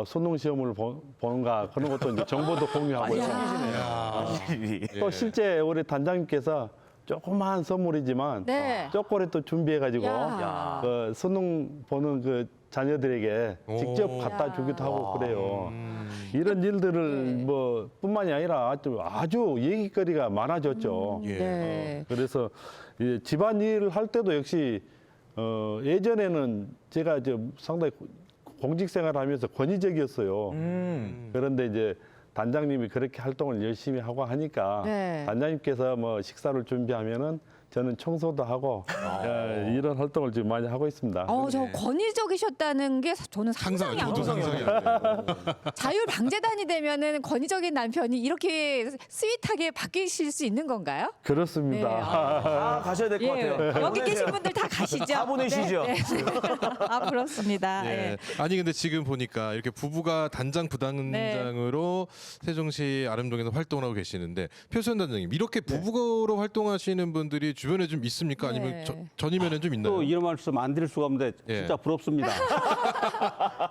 수능 시험을 보는가 그런 것도 이제 정보도 공유하고요. 확실히. 또 실제 우리 단장님께서 조그마한 선물이지만 네. 초콜릿도 준비해가지고 야. 그 수능 보는 그 자녀들에게 직접 오. 갖다 주기도 하고 그래요. 이런 일들을 뭐 뿐만이 아니라 아주 얘기거리가 많아졌죠. 예. 네. 그래서 이 집안일을 할 때도 역시 예전에는 제가 이제 상당히 공직 생활하면서 권위적이었어요. 그런데 이제 단장님이 그렇게 활동을 열심히 하고 하니까 네. 단장님께서 뭐 식사를 준비하면은 저는 청소도 하고 이런 활동을 지금 많이 하고 있습니다. 저 권위적이셨다는 게 저는 상상이 상상이 안 저도 가요. 상상이 안 돼요. 자율방재단이 되면은 권위적인 남편이 이렇게 스윗하게 바뀌실 수 있는 건가요? 그렇습니다. 네. 다 가셔야 될 것 같아요. 여기 계신 분들 다 가시죠. 다 보내시죠. 네, 네. 아 부럽습니다. 예. 예. 아니 근데 지금 보니까 이렇게 부부가 단장 부단장으로 세종시 아름동에서 활동을 하고 계시는데 표수연 단장님 이렇게 부부로 활동하시는 분들이 주변에 좀 있습니까? 아니면 네. 전이면은 좀 있나요? 또 이런 말씀 안 드릴 수가 없는데 예. 진짜 부럽습니다.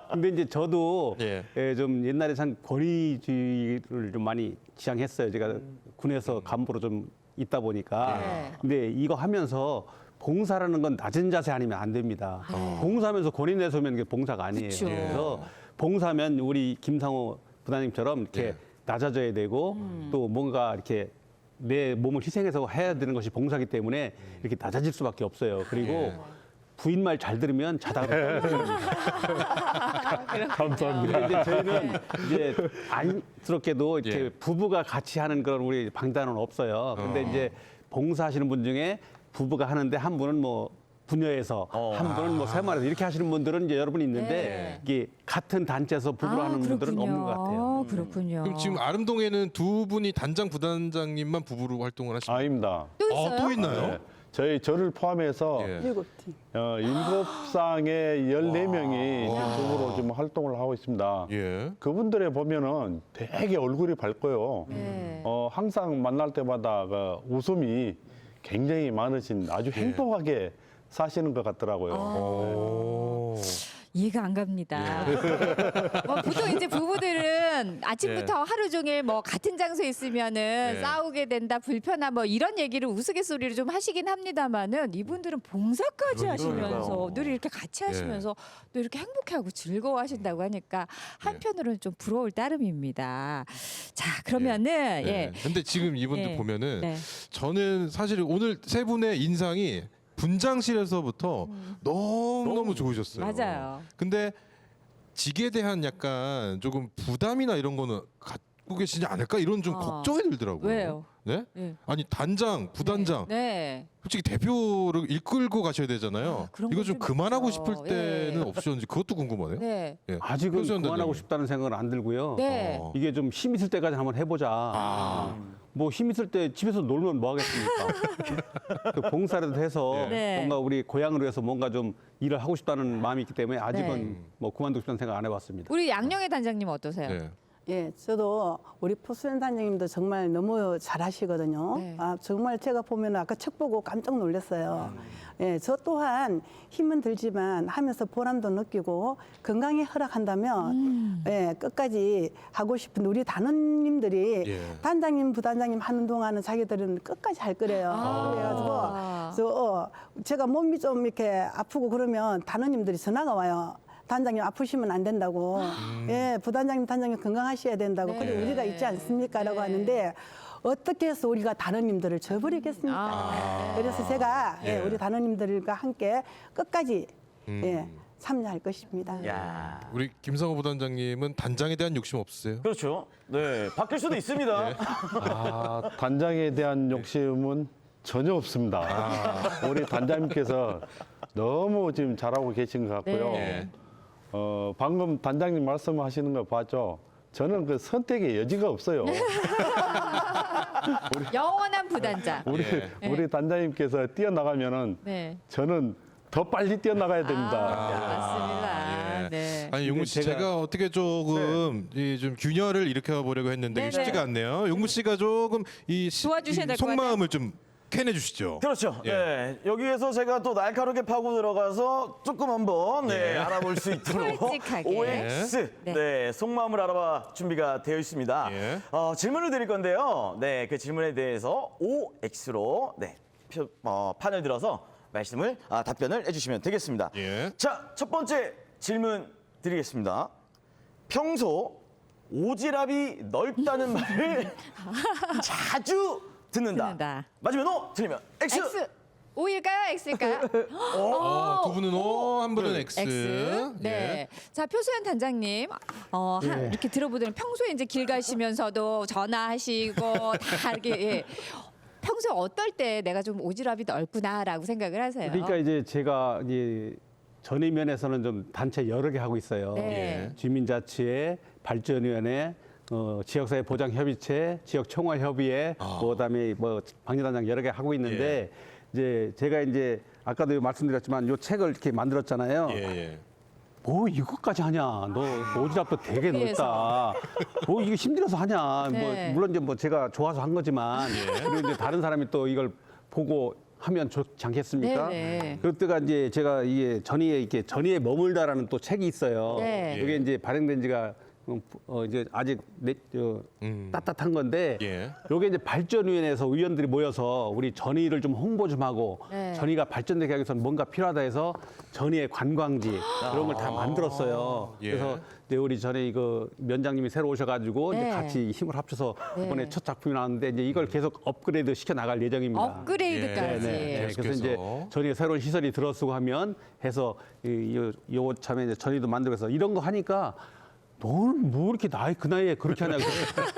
근데 이제 저도 예. 좀 옛날에 참 권위주의를 좀 많이 지향했어요. 제가 군에서 간부로 좀 있다 보니까. 네. 근데 이거 하면서 봉사라는 건 낮은 자세 아니면 안 됩니다. 봉사하면서 권위 내세우면 그게 봉사가 아니에요. 그쵸. 그래서 봉사면 우리 김상호 부단님처럼 이렇게 예. 낮아져야 되고 또 뭔가 이렇게 내 몸을 희생해서 해야 되는 것이 봉사기 때문에 이렇게 낮아질 수밖에 없어요. 그리고 예. 부인 말 잘 들으면 자다가 감사합니다. 근데 이제 저희는 이제 안쓰럽게도 이렇게 예. 부부가 같이 하는 그런 우리 방단은 없어요. 근데 이제 봉사하시는 분 중에 부부가 하는데 한 분은 뭐 부녀에서 한 분은 뭐 새마을에서 이렇게 하시는 분들은 이제 여러분이 있는데 네. 이게 같은 단체에서 부부로 하는 분들은 없는 것 같아요. 그렇군요. 그럼 지금 아름동에는 두 분이 단장 부단장님만 부부로 활동을 하시나요? 아닙니다. 또 있어요? 또 있나요? 저를 포함해서 예. 7팀. 7쌍의 14명이 부부로 좀 활동을 하고 있습니다. 예. 그분들에 보면은 되게 얼굴이 밝고요. 네. 항상 만날 때마다 그 웃음이 굉장히 많으신 아주 행복하게 사시는 것 같더라고요. 오. 이해가 안 갑니다. 뭐 보통 이제 부부들은 보면은 아침부터 하루 종일 뭐 같은 장소에 있으면은 싸우게 된다, 불편한 뭐 이런 얘기를 우스갯소리로 좀 하시긴 합니다만은 이분들은 봉사까지 하시면서 늘 이렇게 같이 하시면서 또 이렇게 행복해하고 즐거워하신다고 하니까 한편으로는 좀 부러울 따름입니다. 자, 그러면은 근데 지금 이분들 예. 보면은 네. 저는 사실 오늘 세 분의 인상이 분장실에서부터 너무 좋으셨어요. 맞아요. 근데 직에 대한 약간 조금 부담이나 이런 거는 갖고 계시지 않을까 이런 좀 걱정이 들더라고요. 왜요? 네? 네. 아니 단장, 부단장 네. 솔직히 대표를 이끌고 가셔야 되잖아요. 그런 이거 건 좀 좀 그만하고 있죠. 싶을 때는 없으셨는지 그것도 궁금하네요. 네. 예. 아직은 표수연 그만하고 단장님. 싶다는 생각은 안 들고요. 네. 이게 좀 힘 있을 때까지 한번 해보자. 뭐 힘 있을 때 집에서 놀면 뭐 하겠습니까? 그 봉사라도 해서 네. 뭔가 우리 고향을 위해서 뭔가 좀 일을 하고 싶다는 마음이 있기 때문에 아직은 네. 뭐 그만두고 싶다는 생각 안 해봤습니다. 우리 양영애 단장님 어떠세요? 네. 예, 저도 우리 포수연 단장님도 정말 너무 잘하시거든요. 네. 아, 정말 제가 보면 아까 책 보고 깜짝 놀랐어요. 예, 저 또한 힘은 들지만 하면서 보람도 느끼고 건강이 허락한다면 예, 끝까지 하고 싶은 우리 단원님들이 예. 단장님, 부단장님 하는 동안은 자기들은 끝까지 할 거래요. 그래가지고 제가 몸이 좀 이렇게 아프고 그러면 단원님들이 전화가 와요. 단장님 아프시면 안 된다고. 예, 부단장님, 단장님 건강하셔야 된다고. 네. 그리고 우리가 있지 않습니까라고 네. 하는데 어떻게 해서 우리가 단원님들을 저버리겠습니까? 그래서 제가 예, 우리 단원님들과 함께 끝까지 예, 참여할 것입니다. 야. 우리 김상호 부단장님은 단장에 대한 욕심 없으세요? 그렇죠. 네. 바뀔 수도 있습니다. 아, 단장에 대한 욕심은 전혀 없습니다. 우리 단장님께서 너무 지금 잘하고 계신 것 같고요. 네. 방금 단장님 말씀하시는 거 봤죠? 저는 그 선택의 여지가 없어요. 영원한 부단장. 우리 단장님께서 뛰어나가면은 네. 저는 더 빨리 뛰어나가야 됩니다. 맞습니다. 예. 네. 아니 용무 씨 제가 어떻게 조금 이 좀 균열을 일으켜 보려고 했는데 네, 이게 쉽지가 네. 않네요. 용무 씨가 조금 이 도와주셔야 될것 속마음을 좀 캐내 주시죠. 그렇죠. 예. 네. 여기에서 제가 또 날카롭게 파고 들어가서 조금 한번 알아볼 수 있도록 솔직하게. OX 네. 속마음을 알아봐 준비가 되어 있습니다. 예. 질문을 드릴 건데요. 네, 그 질문에 대해서 OX로 판을 들어서 말씀을 답변을 해주시면 되겠습니다. 예. 자, 첫 번째 질문 드리겠습니다. 평소 오지랖이 넓다는 말을 자주 듣는다. 맞으면 O, 틀리면 X. X. O일까요? X일까요? 두 분은 O, 한 분은 X. X. 네. 자, 표수연 단장님, 이렇게 들어보더니 평소에 이제 길 가시면서도 전화하시고 다 이렇게 평소에 어떨 때 내가 좀 오지랖이 넓구나라고 생각을 하세요? 그러니까 이제 제가 이제 전의면에서는 좀 단체 여러 개 하고 있어요. 네. 주민자치회, 발전위원회, 지역사회 보장협의체, 지역총괄협의회, 그다음에 뭐 방재단장 여러 개 하고 있는데 이제 제가 이제 아까도 말씀드렸지만 요 책을 이렇게 만들었잖아요. 예. 뭐 이것까지 하냐? 너 오지랖도 되게 넓다. 뭐 이거 힘들어서 하냐? 네. 뭐 물론 이제 뭐 제가 좋아서 한 거지만 그리고 이제 다른 사람이 또 이걸 보고 하면 좋지 않겠습니까? 네네. 그때가 이제 제가 이게 전의에 머물다라는 또 책이 있어요. 네. 이게 이제 발행된 지가 이제 아직 따뜻한 건데 예. 요게 이제 발전위원회에서 의원들이 모여서 우리 전의를 좀 홍보 좀 하고 네. 전의가 발전되게 하기 위해서 뭔가 필요하다 해서 전의의 관광지 그런 걸 다 만들었어요. 예. 그래서 이제 우리 전에 그 면장님이 새로 오셔가지고 이제 네. 같이 힘을 합쳐서 네. 이번에 첫 작품이 나왔는데 이제 이걸 계속 업그레이드 시켜 나갈 예정입니다. 업그레이드까지. 네. 그래서 계속해서. 이제 전에 새로운 시설이 들어서고 하면 해서 요 참에 이제 전의도 만들고 해서 이런 거 하니까 너는 뭐 이렇게 그 나이에 그렇게 하냐.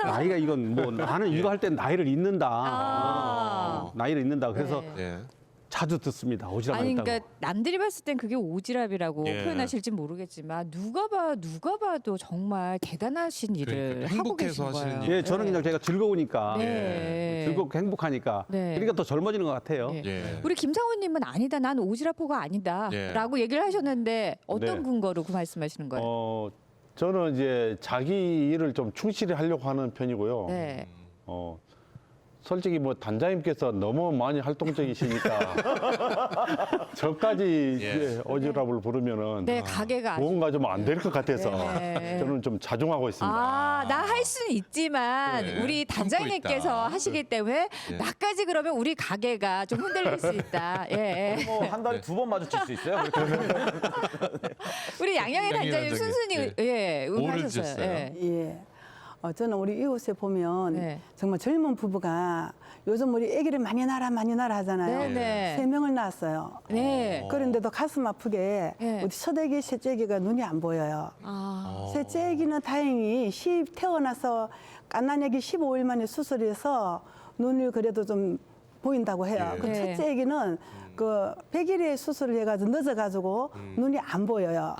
나이가 이건 뭐 나는 이거 할 땐 나이를 잊는다. 나이를 잊는다. 그래서 예. 자주 듣습니다. 오지랖 아니 있다고. 그러니까 남들이 봤을 땐 그게 오지랖이라고 예. 표현하실지 모르겠지만 누가 봐도 정말 대단하신 일을 그러니까 하고 행복해서 계신 하시는 거예요. 예, 저는 그냥 제가 즐거우니까 네. 즐겁고 행복하니까 네. 그러니까 더 젊어지는 것 같아요. 예. 예. 우리 김상호님은 아니다, 난 오지랖퍼가 아니다라고 얘기를 하셨는데 어떤 네. 근거로 그 말씀하시는 거예요? 저는 이제 자기 일을 좀 충실히 하려고 하는 편이고요. 네. 솔직히 뭐 단장님께서 너무 많이 활동적이시니까 저까지 예. 오지랖을 부르면은 네, 가게가 아주- 뭔가 좀 안 될 것 같아서 네. 저는 좀 자중하고 있습니다. 아, 나 할 수는 있지만 네, 우리 참고 단장님께서 있다. 하시기 때문에 예. 나까지 그러면 우리 가게가 좀 흔들릴 수 있다. 예. 뭐 한 달에 2번 마주칠 수 있어요. 우리 양영애 양영애 단장님 단장님, 순순히 예, 뭐를 응하셨어요. 드셨어요? 예. 예. 저는 우리 이웃에 보면 네. 정말 젊은 부부가 요즘 우리 아기를 많이 낳아 하잖아요. 네, 네. 3명을 낳았어요. 네. 그런데도 가슴 아프게 네. 우리 첫애기, 셋째기가 눈이 안 보여요. 아. 셋째 아기는 다행히 태어나서 갓난아기 15일 만에 수술해서 눈을 그래도 좀 보인다고 해요. 예. 그 네. 첫째 아기는 그 100일에 수술을 해가지고 늦어가지고 눈이 안 보여요.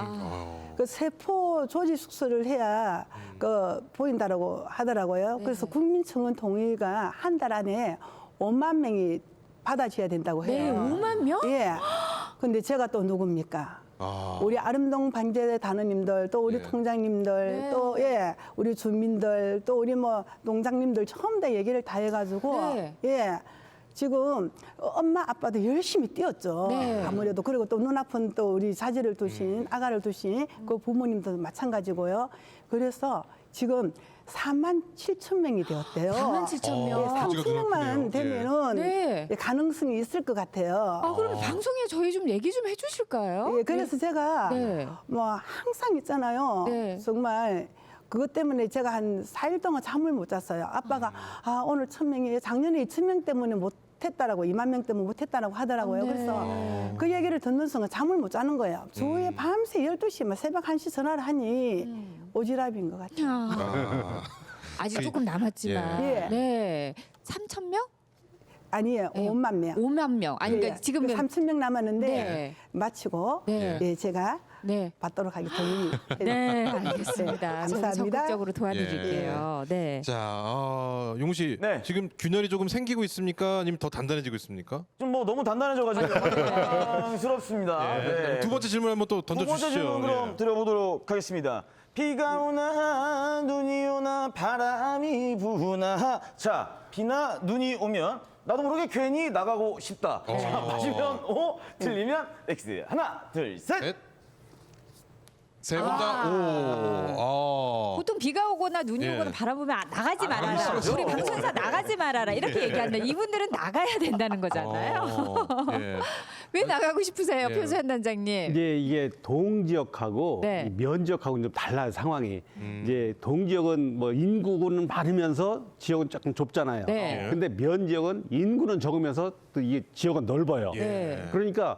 그 세포 조직 수술을 해야 그 보인다라고 하더라고요. 그래서 국민청원 동의가 한 달 안에 5만 명이 받아줘야 된다고 네, 해요. 5만 명? 예. 근데 제가 또 누굽니까? 아. 우리 아름동 방제 단원님들 또 우리 예. 통장님들 네. 또 우리 주민들 또 우리 뭐 농장님들 전부 다 얘기를 다 해가지고 네. 지금 엄마 아빠도 열심히 뛰었죠. 네. 아무래도 그리고 또 눈아픈 또 우리 자제를 두신 아가를 두신 그 부모님도 마찬가지고요. 그래서 지금 4만 7천 명이 되었대요. 4만 7천 명. 예, 가지가 3천 명만 그렇군요. 되면은 네. 예, 가능성이 있을 것 같아요. 아, 그럼 방송에 저희 좀 얘기 좀 해주실까요? 예, 그래서 제가 네. 뭐 항상 있잖아요. 네. 정말 그것 때문에 제가 한 4일 동안 잠을 못 잤어요. 아빠가 오늘 1,000명이에요. 작년에 2,000명 때문에 못했다라고 2만 명 때문에 못했다라고 하더라고요. 네. 그래서 그 얘기를 듣는 순간 잠을 못 자는 거예요. 주에 밤새 12시, 막 새벽 1시 전화를 하니 오지랖인 것 같아요. 아. 아직 조금 남았지만. 예. 네. 3천 명? 아니에요. 네. 5만 명. 5만 명. 아니, 그러니까 지금 3,000명 남았는데 네. 마치고 네. 예, 제가 네. 받도록 하겠습니다. 네, 알겠습니다. 저는 감사합니다. 적극적으로 도와드릴게요. 네. 자, 용우 씨. 네. 지금 균열이 조금 생기고 있습니까? 아니면 더 단단해지고 있습니까? 좀 뭐 너무 단단해져가지고 당황스럽습니다. 네. 두 번째 질문 한번 또 두 번째 던져주시죠. 질문 그럼 예. 드려보도록 하겠습니다. 비가 오나 눈이 오나 바람이 부나 자 비나 눈이 오면 나도 모르게 괜히 나가고 싶다. 자 맞으면 O 틀리면 X. 하나 둘 셋. 셋. 세 분 다. 오. 보통 비가 오거나 눈이 예. 오거나 바람 부면 나가지 말아라. 싫어서. 우리 방송사 나가지 말아라. 이렇게 얘기하는데 이분들은 나가야 된다는 거잖아요. 예. 왜 나가고 싶으세요, 예. 표수현 단장님? 이제 이게 동지역하고 네. 이 면지역하고는 좀 달라요 상황이. 이제 동지역은 뭐 인구는 많으면서 지역은 조금 좁잖아요. 네. 근데 면지역은 인구는 적으면서 또 이게 지역은 넓어요. 네. 그러니까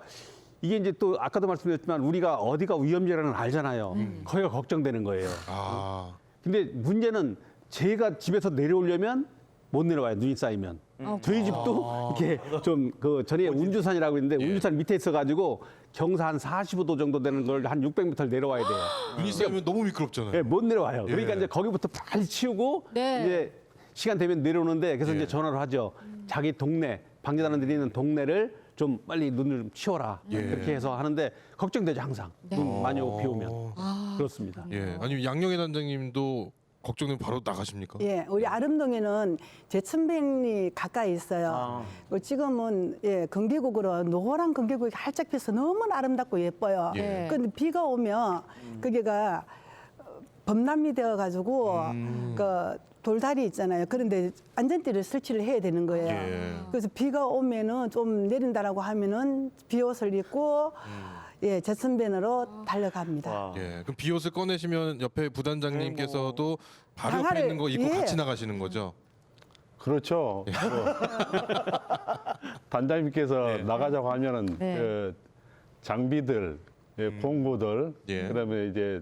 이게 이제 또 아까도 말씀드렸지만 우리가 어디가 위험지라는 걸 알잖아요. 거기가 걱정되는 거예요. 아. 근데 문제는 제가 집에서 내려오려면 못 내려와요. 눈이 쌓이면. 저희 집도 이렇게 좀 그 전에 운주산이라고 했는데 운주산 밑에 있어가지고 경사 한 45도 정도 되는 걸 한 600m를 내려와야 돼요. 눈이 쌓이면 너무 미끄럽잖아요. 예, 못 내려와요. 그러니까 예. 이제 거기부터 빨리 치우고 네. 이제 시간 되면 내려오는데 그래서 예. 이제 전화를 하죠. 자기 동네 방재단원들이 있는 동네를 좀 빨리 눈을 좀 치워라. 예. 이렇게 해서 하는데 걱정되죠 항상. 눈 많이 오고 비 오면. 아. 그렇습니다. 예. 아니 양영애 단장님도 걱정되면 바로 나가십니까? 예, 우리 아름동에는 제천변이 가까이 있어요. 아. 지금은 건기국으로 노란 건기국이 활짝 피어서 너무 아름답고 예뻐요. 예. 근데 비가 오면 거기가 범람이 되어가지고 그 돌다리 있잖아요. 그런데 안전띠를 설치를 해야 되는 거예요. 예. 그래서 비가 오면은 좀 내린다라고 하면은 비옷을 입고 제천변으로 달려갑니다. 와. 예. 그럼 비옷을 꺼내시면 옆에 부단장님께서도 바로 옆에 방아를- 있는 거 입고 예. 같이 나가시는 거죠? 그렇죠. 단장님께서 나가자고 하면은 네. 그 장비들, 공구들, 예. 그다음에 이제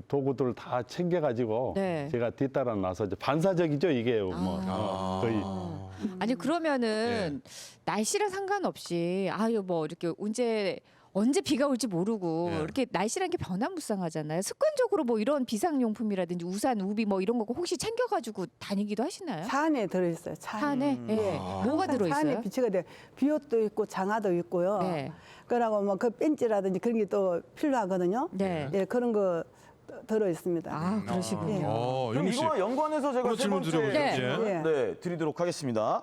도구들 다 챙겨가지고 네. 제가 뒤따라 나서 이제 반사적이죠 이게 뭐 거의. 아니 그러면은 날씨랑 상관없이 아유 뭐 이렇게 언제 비가 올지 모르고 예. 이렇게 날씨라는 게 변화무쌍하잖아요. 습관적으로 뭐 이런 비상용품이라든지 우산, 우비 뭐 이런 거 혹시 챙겨가지고 다니기도 하시나요? 차 안에 들어있어요. 차 차 안에 예. 뭐가 항상 차 들어있어요? 안에 비치가 돼. 비옷도 있고 장화도 있고요. 네. 그러고 뭐 그 벤치라든지 그런 게 또 필요하거든요. 네. 예, 그런 거 들어 있습니다. 아, 그러시군요. 그럼 영희 씨. 이거와 연관해서 제가 한번 세 질문 번째 드려보죠. 질문 예. 네, 드리도록 하겠습니다.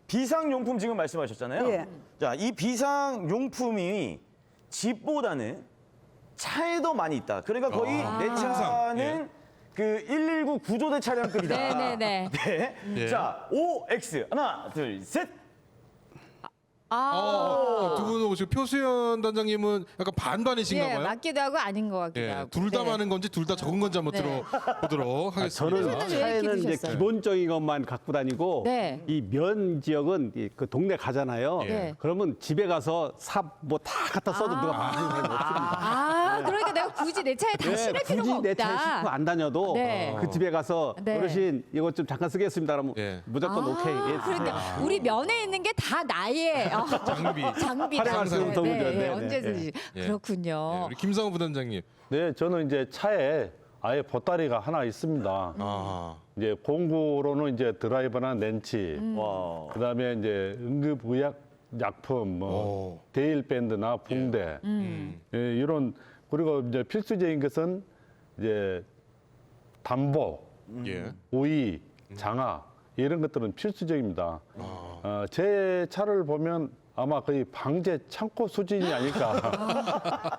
비상용품 지금 말씀하셨잖아요. 예. 자, 이 비상용품이 집보다는 차에 더 많이 있다. 그러니까 거의 내 차는 예. 그 119 구조대 차량급이다. 네네네. 네. 예. 자, OX 하나, 둘, 셋. 두 분 지금 표수연 단장님은 약간 반반이신가 예, 봐요. 맞기도 하고 아닌 것 같기도 예, 하고. 둘 다 네. 많은 건지 둘 다 적은 건지 한번 네. 들어보도록 하겠습니다. 저는 왜 이렇게 차에는 이제 드셨어요? 기본적인 것만 갖고 다니고 네. 이 면 지역은 그 동네 가잖아요. 네. 그러면 집에 가서 삽 뭐 다 갖다 써도 누가 말하는 사람이 없습니다. 아, 그러니까 내가 굳이 내 차에 다 네, 실을 필요가 굳이 내 차에 없다. 싣고 안 다녀도 네. 그 집에 가서 네. 어르신 이거 좀 잠깐 쓰겠습니다. 그러면 예. 무조건 오케이. 예, 그러니까 우리 면에 있는 게 다 나의 장비다. 활용할 수 있는 도구죠. 네, 네. 언제든지 예. 그렇군요. 예, 우리 김상우 부단장님. 네, 저는 이제 차에 아예 보따리가 하나 있습니다. 아, 이제 공구로는 이제 드라이버나 렌치, 와. 그다음에 이제 응급의학 약품, 뭐 오. 데일밴드나 붕대, 예, 이런 그리고 이제 필수적인 것은 이제 담보, 예. 우의, 장화 이런 것들은 필수적입니다. 제 차를 보면 아마 거의 방제 창고 수준이 아닐까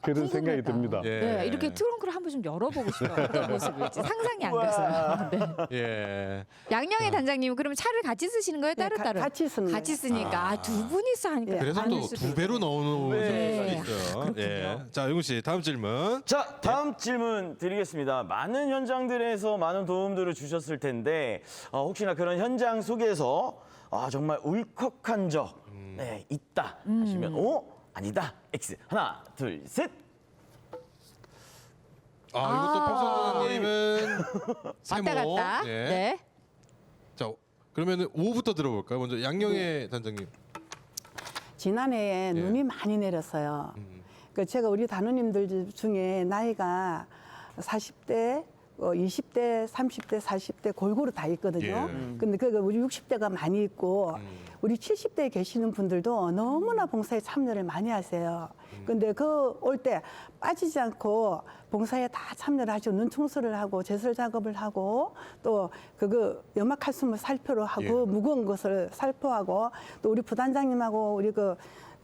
그런 생각이 듭니다. 예. 네, 이렇게 트렁크를 한번 좀 열어보고 싶어요. 어떤 모습일지 상상이 안 가서요. 네. 예. 양영애 단장님은 그러면 차를 같이 쓰시는 거예요? 네, 따로따로? 같이 쓰는 거예요. 같이 쓰니까 두 분이서 하니까 예. 그래서 많을 또 수도 두 배로 있고. 넣어놓은 네. 수도 있어요. 그렇군요. 예. 자, 용우 씨 다음 질문. 자, 다음 질문 드리겠습니다. 많은 현장들에서 많은 도움들을 주셨을 텐데 혹시나 그런 현장 속에서 정말 울컥한 적 네, 있다 하시면 O, 아니다, X. 하나, 둘, 셋. 이것도 표수연님은 세모. 왔다 갔다. 예. 네. 자, 그러면은 5부터 들어볼까요? 먼저 양영애 단장님. 지난해에 예. 눈이 많이 내렸어요. 그 제가 우리 단원님들 중에 나이가 40대, 20대, 30대, 40대 골고루 다 있거든요. 예. 근데 그 우리 60대가 많이 있고 우리 70대에 계시는 분들도 너무나 봉사에 참여를 많이 하세요. 근데 그 올 때 빠지지 않고 봉사에 다 참여를 하시고 눈 청소를 하고 제설 작업을 하고 또 그거 염화칼슘을 살포를 하고 예. 무거운 것을 살포하고 또 우리 부단장님하고 우리 그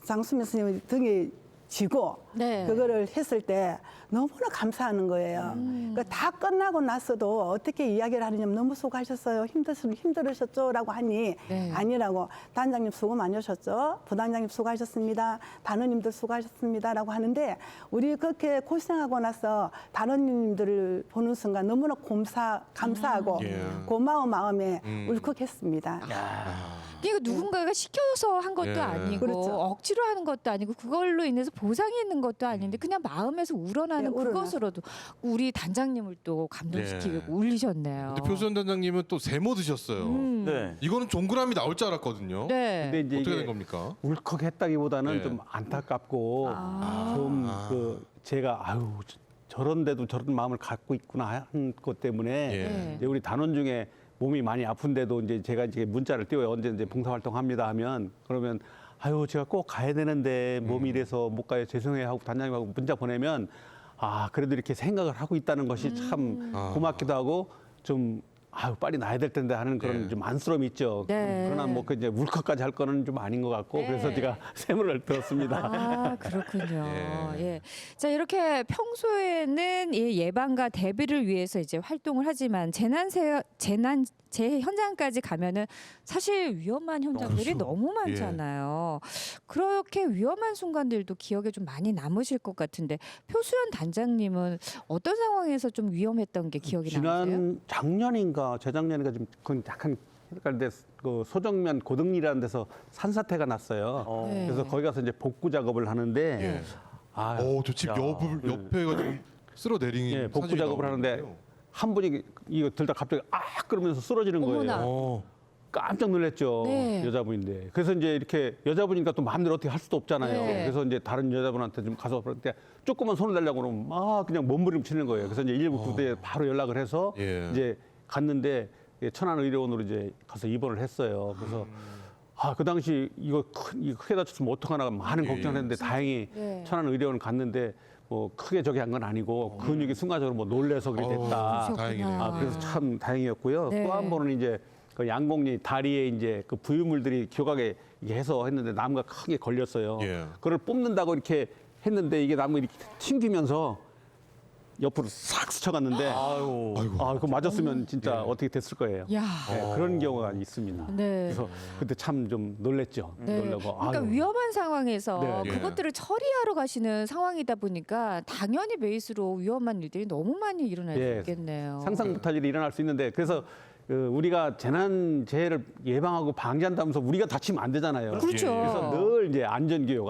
장수민 스님 등에 지고 네. 그거를 했을 때 너무나 감사하는 거예요. 그러니까 다 끝나고 나서도 어떻게 이야기를 하느냐면 너무 수고하셨어요. 힘들으셨죠?라고 하니 네. 아니라고 단장님 수고 많이 하셨죠. 부단장님 수고하셨습니다. 단원님들 수고하셨습니다라고 하는데 우리 그렇게 고생하고 나서 단원님들을 보는 순간 너무나 감사하고 예. 고마운 마음에 울컥했습니다. 이거 누군가가 시켜서 한 것도 예. 아니고 그렇죠. 억지로 하는 것도 아니고 그걸로 인해서 보상이 있는 것도 아닌데 그냥 마음에서 우러나는 네, 우러나서. 그것으로도 우리 단장님을 또 감동시키고 예. 울리셨네요. 근데 표수연 단장님은 또 세모 드셨어요. 네. 이거는 동그라미 나올 줄 알았거든요. 네. 근데 이제 어떻게 이게 된 겁니까? 울컥했다기보다는 예. 좀 안타깝고 좀 그 제가 저런데도 저런 마음을 갖고 있구나 한 것 때문에 예. 이제 우리 단원 중에 몸이 많이 아픈데도 이제 제가 이제 문자를 띄워요. 언제 이제 봉사활동합니다 하면 그러면 제가 꼭 가야 되는데 몸이 이래서 못 가요. 죄송해요 하고 단장님하고 문자 보내면 그래도 이렇게 생각을 하고 있다는 것이 참 고맙기도 하고 좀 빨리 나야 될 텐데 하는 그런 예. 좀 안쓰러움이 있죠. 네. 그러나 뭐 그 이제 울컥까지 할 거는 좀 아닌 것 같고 네. 그래서 제가 세모를 들었습니다. 그렇군요. 예. 예. 자, 이렇게 평소에는 이 예방과 대비를 위해서 이제 활동을 하지만 재해 현장까지 가면은 사실 위험한 현장들이 그렇죠. 너무 많잖아요. 그렇게 위험한 순간들도 기억에 좀 많이 남으실 것 같은데 표수연 단장님은 어떤 상황에서 좀 위험했던 게 기억이 남으세요? 지난 작년인가 재작년인가 좀 그건 약간 헷갈린데 그 소정면 고등리라는 데서 산사태가 났어요. 네. 그래서 거기 가서 이제 복구 작업을 하는데 예. 아, 집 옆에가 좀 쓸어 내리는 예, 복구 작업을 하는데 한 분이 이거 들다 갑자기 그러면서 쓰러지는 어머나. 거예요. 깜짝 놀랐죠. 네. 여자분인데. 그래서 이제 이렇게 여자분이니까 또 마음대로 어떻게 할 수도 없잖아요. 네. 그래서 이제 다른 여자분한테 좀 가서 그런데 조금만 손을 달라고 그러면 그냥 몸부림치는 거예요. 그래서 이제 119부대에 바로 연락을 해서 예. 이제 갔는데 천안의료원으로 이제 가서 입원을 했어요. 그래서 그 당시 이거 크게 다쳤으면 어떡하나 많은 예. 걱정을 했는데 다행히 네. 천안의료원 갔는데 크게 저기 한 건 아니고 근육이 순간적으로 뭐 놀래서 그래 됐다. 그러셨구나. 다행이네요. 그래서 참 다행이었고요. 네. 또 한 번은 이제 그 양봉리 다리에 이제 그 부유물들이 교각에 이게 해서 했는데 나무가 크게 걸렸어요. 예. 그걸 뽑는다고 이렇게 했는데 이게 나무 이렇게 튕기면서 옆으로 싹 스쳐갔는데 그거 맞았으면 진짜 어떻게 됐을 거예요. 야. 네, 그런 경우가 있습니다. 네. 그래서 그때 참 좀 놀랬죠. 네. 놀라고. 그러니까 아유. 위험한 상황에서 네. 그것들을 처리하러 가시는 상황이다 보니까 당연히 베이스로 위험한 일들이 너무 많이 일어날 수 예. 있겠네요. 상상 못할 일이 일어날 수 있는데 그래서 우리가 재난재해를 예방하고 방지한다면서 우리가 다치면 안 되잖아요. 그렇죠. 그래서 늘 이제 안전교육,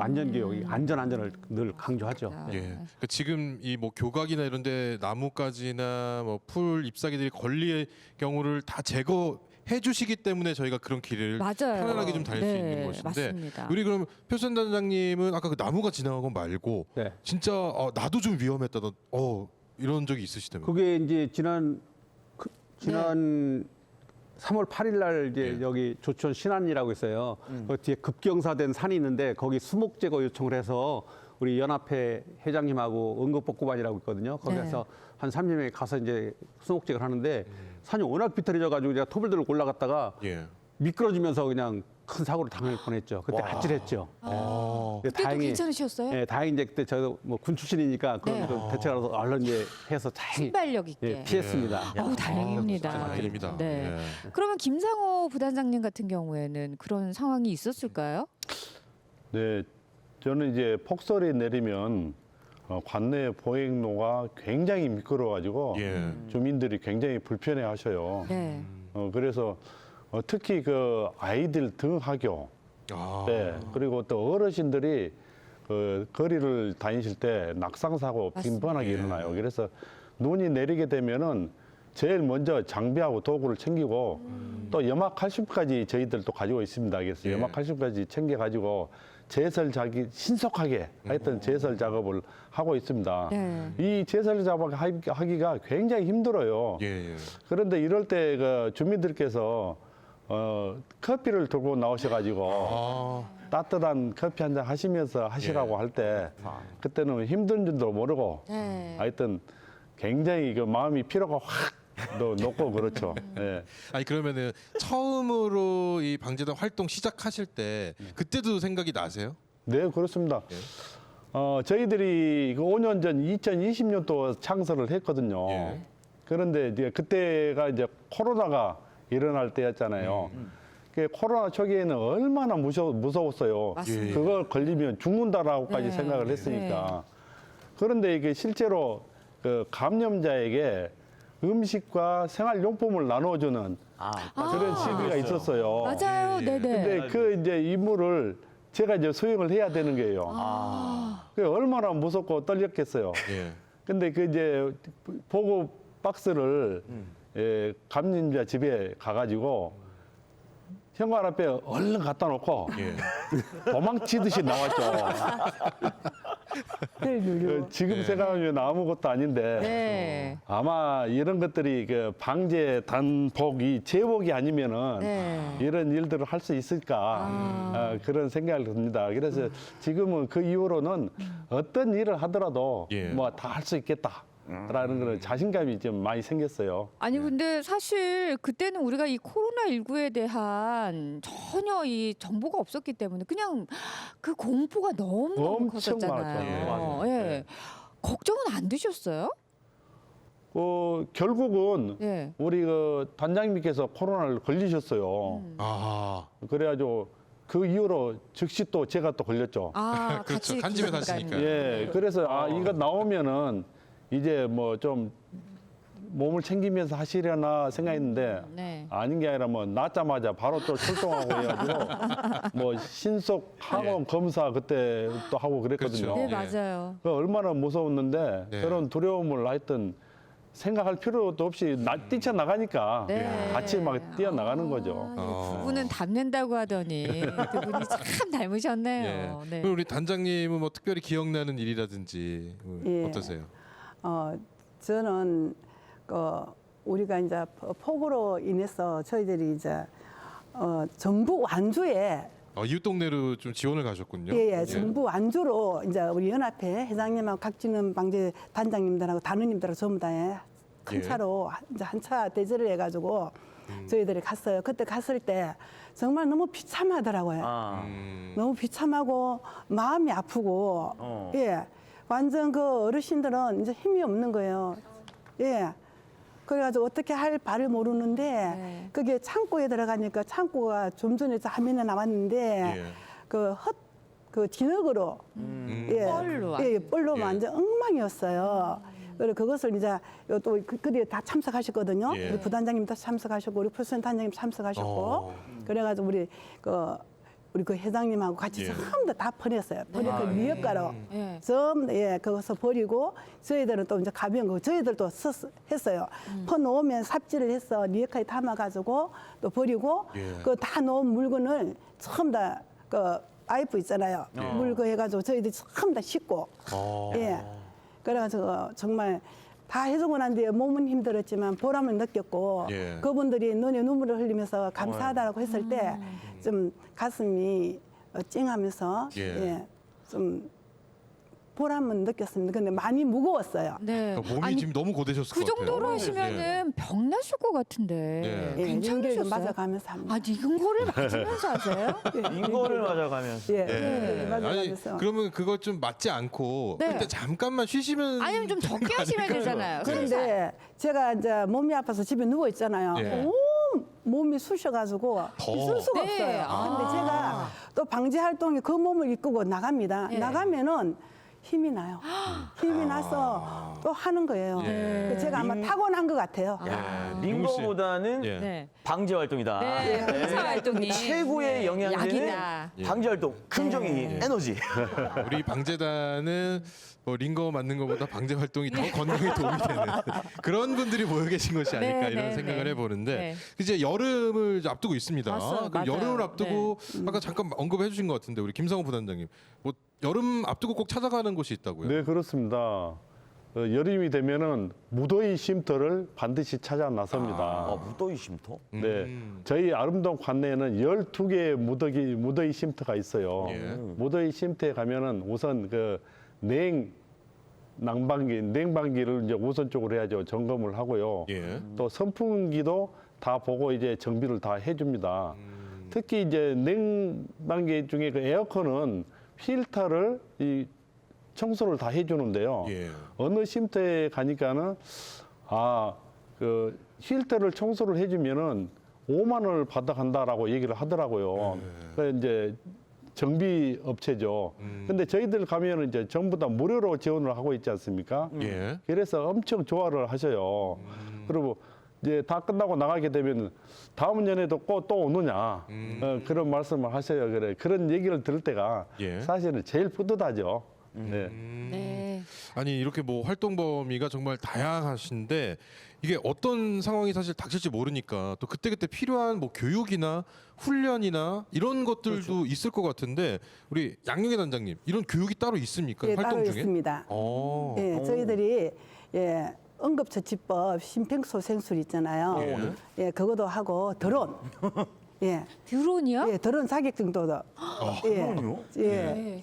이 안전을 늘 강조하죠. 아, 예. 그러니까 지금 이 뭐 교각이나 이런데 나뭇가지나 뭐 풀 잎사귀들이 걸릴 경우를 다 제거해 주시기 때문에 저희가 그런 길을 맞아요. 편안하게 좀 다닐 수 네, 있는 것인데 맞습니다. 우리 그럼 표선단장님은 아까 그 나무가 지나간 건 말고 네. 진짜 나도 좀 위험했다던 이런 적이 있으시다면 그게 이제 지난 3월 8일 날 이제 예. 여기 조천 신안이라고 있어요. 그 뒤에 급경사된 산이 있는데 거기 수목 제거 요청을 해서 우리 연합회 회장님하고 응급복구반이라고 있거든요. 거기서 한 30명이 가서 이제 수목 제거를 하는데 산이 워낙 비틀어져 가지고 제가 톱을 들고 올라갔다가 예. 미끄러지면서 그냥 큰 사고를 당할 뻔했죠. 그때 아찔했죠. 근데 그때도 괜찮으셨어요? 예, 다행히 이제 그때 저도 뭐 군 출신이니까 그런 네. 좀 대책을 얼른 이제 해서 다행히 순발력 있게. 예, 피했습니다. 어우, 다행입니다. 진짜 다행입니다. 네. 예. 그러면 김상호 부단장님 같은 경우에는 그런 상황이 있었을까요? 네, 저는 이제 폭설이 내리면 관내 보행로가 굉장히 미끄러워가지고 예. 주민들이 굉장히 불편해하셔요. 네. 그래서 특히 그 아이들 등하교, 네, 그리고 또 어르신들이 그 거리를 다니실 때 낙상 사고 빈번하게 예. 일어나요. 그래서 눈이 내리게 되면은 제일 먼저 장비하고 도구를 챙기고 또 염화칼슘까지 저희들도 가지고 있습니다. 그래서 예. 염화칼슘까지 챙겨가지고 신속하게 하여튼 제설 작업을 하고 있습니다. 네. 이 제설 작업 하기가 굉장히 힘들어요. 예. 그런데 이럴 때 그 주민들께서 커피를 들고 나오셔가지고 따뜻한 커피 한 잔 하시면서 하시라고 예. 할 때 그때는 힘든 줄도 모르고 네. 하여튼 굉장히 그 마음이 피로가 확 높고 그렇죠. 예. 아니 그러면은 처음으로 이 방재단 활동 시작하실 때 그때도 생각이 나세요? 네, 그렇습니다. 예. 저희들이 그 5년 전 2020년도 창설을 했거든요. 예. 그런데 이제 그때가 이제 코로나가 일어날 때였잖아요. 그 코로나 초기에는 얼마나 무서웠어요. 맞습니다. 그걸 걸리면 죽는다라고까지 네. 생각을 했으니까. 그런데 이게 실제로 그 감염자에게 음식과 생활용품을 나눠주는 그런 시기가 있었어요. 맞아요. 예. 네네. 근데 그 이제 임무를 제가 이제 수행을 해야 되는 거예요. 그 얼마나 무섭고 떨렸겠어요. 예. 근데 그 이제 보고 박스를 감염자 집에 가가지고 현관 앞에 얼른 갖다 놓고 예. 도망치듯이 나왔죠. 지금 생각하면 아무것도 아닌데 네. 아마 이런 것들이 그 방제 단복이 제복이 아니면은 네. 이런 일들을 할 수 있을까 그런 생각을 듭니다. 그래서 지금은 그 이후로는 어떤 일을 하더라도 예. 뭐 다 할 수 있겠다. 라는 그런 자신감이 좀 많이 생겼어요. 아니 근데 사실 그때는 우리가 이 코로나19에 대한 전혀 이 정보가 없었기 때문에 그냥 그 공포가 너무너무 엄청 컸었잖아요. 많았죠. 네, 맞아요. 예. 네. 걱정은 안 되셨어요? 결국은 네. 우리 그 단장님께서 코로나를 걸리셨어요. 아. 그래가지고 그 이후로 즉시 또 제가 또 걸렸죠. 아, 그렇죠. 같이 한 집에 계시니까요. 사시니까요. 예, 그래서 이거 나오면은 이제 뭐 좀 몸을 챙기면서 하시려나 생각했는데 네. 아닌 게 아니라 뭐 낳자마자 바로 또 출동하고 해가지고 뭐 신속 항원 검사 그때 또 하고 그랬거든요. 네, 예. 맞아요. 그 얼마나 무서웠는데 네. 그런 두려움을 하여튼 생각할 필요도 없이 뛰쳐나가니까 네. 같이 막 뛰어나가는 거죠. 아, 두 분은 닮는다고 하더니 두 분이 참 닮으셨네요. 예. 네. 그럼 우리 단장님은 뭐 특별히 기억나는 일이라든지 예. 어떠세요? 저는 우리가 이제 폭우로 인해서 저희들이 이제 전북 완주에 이웃 동네로 좀 지원을 가셨군요. 예, 정부 안주로 이제 우리 연합회 회장님하고 각진은 방제 단장님들하고 단원님들하고 전부 다 큰 예. 차로 이제 한 차 대절을 해가지고 저희들이 갔어요. 그때 갔을 때 정말 너무 비참하더라고요. 아. 너무 비참하고 마음이 아프고 예, 완전 그 어르신들은 이제 힘이 없는 거예요. 예. 그래가지고 어떻게 할 바를 모르는데 네. 그게 창고에 들어가니까 창고가 좀 전에 화면에 나왔는데 예. 그 진흙으로 예, 뻘로 예, 뻘로 예. 완전 엉망이었어요. 그리고 그것을 이제 또 그들이 다 참석하셨거든요. 예. 우리 부단장님도 참석하셨고 우리 풀선 단장님 참석하셨고 그래가지고 우리 그 회장님하고 같이 예. 전부 다 버렸어요. 버려 그 미역가루 예. 전부 그것을 버리고 저희들은 또 이제 가벼운 거 저희들도 했어요. 퍼 놓으면 삽질을 해서 리어카에 담아가지고 또 버리고 예. 그 다 놓은 물건을 전부 다 그 파이프 있잖아요. 물거 해가지고 저희들이 전부 다 씻고 예. 그래가지고 정말 다 해주고 난 뒤에 몸은 힘들었지만 보람을 느꼈고 예. 그분들이 눈에 눈물을 흘리면서 감사하다라고 했을 때 좀 가슴이 찡하면서 예. 예. 좀 보람은 느꼈습니다. 근데 많이 무거웠어요. 네. 그러니까 몸이 아니, 지금 너무 고되셨을 그 것 같아요. 정도로 예. 하시면은 병 나실 것 같은데 예. 예, 연기를 좀 괜찮으셨어요? 맞아가면서 합니다. 아니 이거를 맞으면서 하세요? 인거를 맞아가면서. 예, 예. 예, 맞아가면서. 그러면 그걸 좀 맞지 않고 네. 그때 잠깐만 쉬시면 아니면 좀 적게 하시면 되잖아요. 그런데 제가 이제 몸이 아파서 집에 누워 있잖아요. 예. 온 몸이 쑤셔가지고 더. 있을 수가 네. 없어요. 근데 제가 또 방제 활동에 그 몸을 이끌고 나갑니다. 예. 나가면은 힘이 나요. 힘이 나서 또 하는 거예요. 예. 제가 아마 타고난 것 같아요. 야, 민구 씨. 링거보다는 예. 네. 방제 활동이다. 네, 봉사 활동이 최고의 영양제는 약이다. 방제 활동, 긍정의 힘, 에너지. 우리 방재단은 뭐 링거 맞는 것보다 방제 활동이 더 건강에 도움이 되는 그런 분들이 모여 계신 것이 아닐까 네, 이런 네, 생각을 네. 해보는데 네. 이제 여름을 이제 앞두고 있습니다. 맞아요, 그럼 맞아요. 여름을 앞두고 아까 잠깐 언급해 주신 것 같은데 우리 김상호 부단장님 뭐 여름 앞두고 꼭 찾아가는 곳이 있다고요? 네, 그렇습니다. 여름이 되면은 무더위 쉼터를 반드시 찾아 나섭니다. 무더위 쉼터? 네, 저희 아름다운 관내에는 12개의 무더위 쉼터가 있어요. 예. 무더위 쉼터에 가면은 우선 그 냉방기를 이제 우선적으로 해야죠. 점검을 하고요. 예. 또 선풍기도 다 보고 이제 정비를 다 해줍니다. 특히 이제 냉방기 중에 그 에어컨은 필터를 청소를 다 해주는데요. 예. 어느 쉼터에 가니까는 그 필터를 청소를 해주면은 5만 원을 받아간다라고 얘기를 하더라고요. 그 이제 정비 업체죠. 근데 저희들 가면은 이제 전부 다 무료로 지원을 하고 있지 않습니까? 예. 그래서 엄청 좋아를 하셔요. 그리고 이제 다 끝나고 나가게 되면 다음 년에도 꼭 또 오느냐 그런 말씀을 하셔요. 그래 그런 얘기를 들을 때가 예. 사실은 제일 뿌듯하죠. 네. 네. 아니 이렇게 뭐 활동 범위가 정말 다양하신데 이게 어떤 상황이 사실 닥칠지 모르니까 또 그때그때 필요한 뭐 교육이나 훈련이나 이런 것들도 있을 것 같은데 우리 양영애 단장님 이런 교육이 따로 있습니까? 예, 활동 따로 중에? 있습니다. 어. 예, 저희들이 응급처치법 심폐소생술 있잖아요. 예, 그것도 하고 드론. 예. 드론이요? 예, 드론 자격증도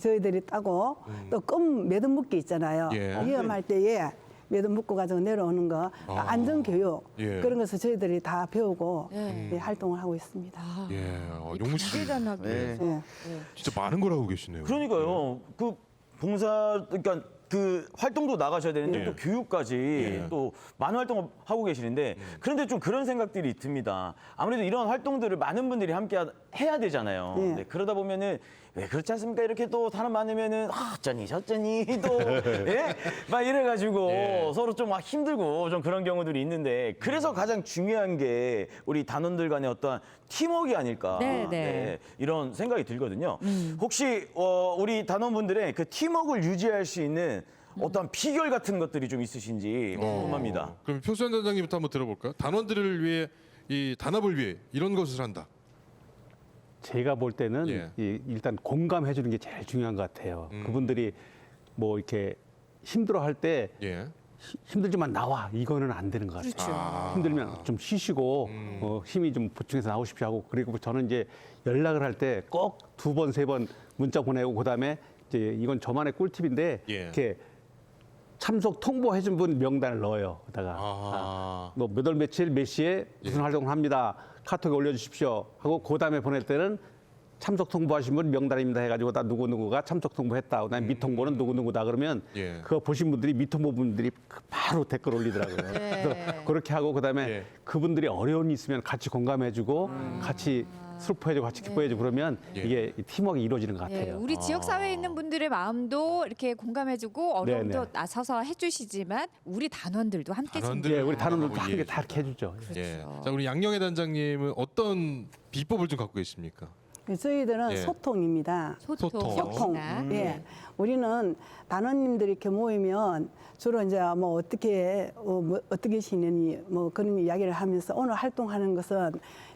저희들이 따고 또 껌 매듭 묶기 있잖아요. 예. 위험할 때에 매듭 묶고 가지고 내려오는 거 안전 교육 예. 그런 것을 저희들이 다 배우고 네. 예, 활동을 하고 있습니다. 예. 용무 씨 대단하게. 네. 예. 진짜 많은 걸 하고 계시네요. 그러니까요. 그 봉사, 그러니까 그 활동도 나가셔야 되는데 예. 또 교육까지 예. 또 많은 활동을 하고 계시는데 그런데 좀 그런 생각들이 듭니다. 아무래도 이런 활동들을 많은 분들이 함께 해야 되잖아요. 예. 네, 그러다 보면은 왜 그렇지 않습니까? 이렇게 또 사람 많으면은 어쩌니 저쩌니 또 예? 막 이래가지고 예. 서로 좀 막 힘들고 좀 그런 경우들이 있는데 그래서 가장 중요한 게 우리 단원들 간의 어떠한 팀워크가 아닐까 네. 이런 생각이 들거든요. 혹시 우리 단원분들의 그 팀워크를 유지할 수 있는 어떤 비결 같은 것들이 좀 있으신지 궁금합니다. 그럼 표수연 단장님부터 한번 들어볼까요? 단원들을 위해 이 단합을 위해 이런 것을 한다. 제가 볼 때는 예. 일단 공감해 주는 게 제일 중요한 것 같아요. 그분들이 뭐 이렇게 힘들어할 때 예. 힘들지만 나와 이거는 안 되는 것 같아요. 그렇죠. 힘들면 좀 쉬시고 힘이 좀 보충해서 나오십시오 하고 그리고 저는 이제 연락을 할 때 꼭 2번, 3번 문자 보내고 그다음에 이제 이건 저만의 꿀팁인데 예. 이렇게 참석 통보해준 분 명단을 넣어요. 그다가 뭐 몇 월 며칠 몇 시에 무슨 활동을 합니다. 카톡에 올려주십시오 하고 그다음에 보낼 때는 참석 통보하신 분 명단입니다 해가지고 다 누구누구가 참석 통보했다. 그다음에 미통보는 누구누구다 그러면 예. 그거 보신 분들이 미통보 분들이 바로 댓글 올리더라고요. 그래서 그렇게 하고 그다음에 예. 그분들이 어려움이 있으면 같이 공감해주고 같이 슬퍼해주고 같이 기뻐해주고 그러면 예. 이게 팀워크가 이루어지는 것 예, 같아요. 우리 지역 사회에 있는 분들의 마음도 이렇게 공감해주고 어려움도 네, 네. 나서서 해주시지만 우리 단원들도 함께 단원들. 예, 우리 단원들도 예. 함께 다 이렇게 해주죠. 예. 그렇죠. 자, 우리 양영애 단장님은 어떤 비법을 좀 갖고 계십니까? 저희들은 예. 소통입니다. 소통. 소통. 역시나. 예. 우리는 단원님들이 이렇게 모이면 주로 이제 뭐 어떻게 어떻게 지내니 뭐 그런 이야기를 하면서 오늘 활동하는 것은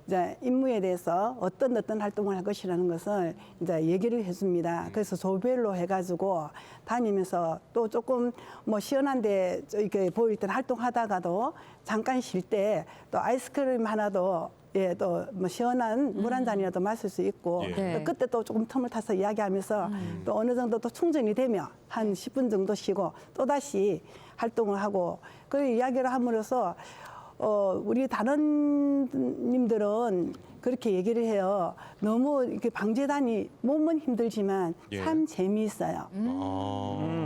이제 임무에 대해서 어떤 활동을 할 것이라는 것을 이제 얘기를 해줍니다. 그래서 조별로 해가지고 다니면서 또 조금 뭐 시원한데 이렇게 보일 땐 활동하다가도 잠깐 쉴 때 또 아이스크림 하나도 예, 또 뭐 시원한 물 한 잔이라도 마실 수 있고 예. 네. 또 그때 또 조금 텀을 타서 이야기하면서 또 어느 정도 또 충전이 되면 한 10분 정도 쉬고 또 다시 활동을 하고 그 이야기를 함으로써 우리 단원님들은 그렇게 얘기를 해요. 너무 이렇게 방재단이 몸은 힘들지만 예. 참 재미있어요.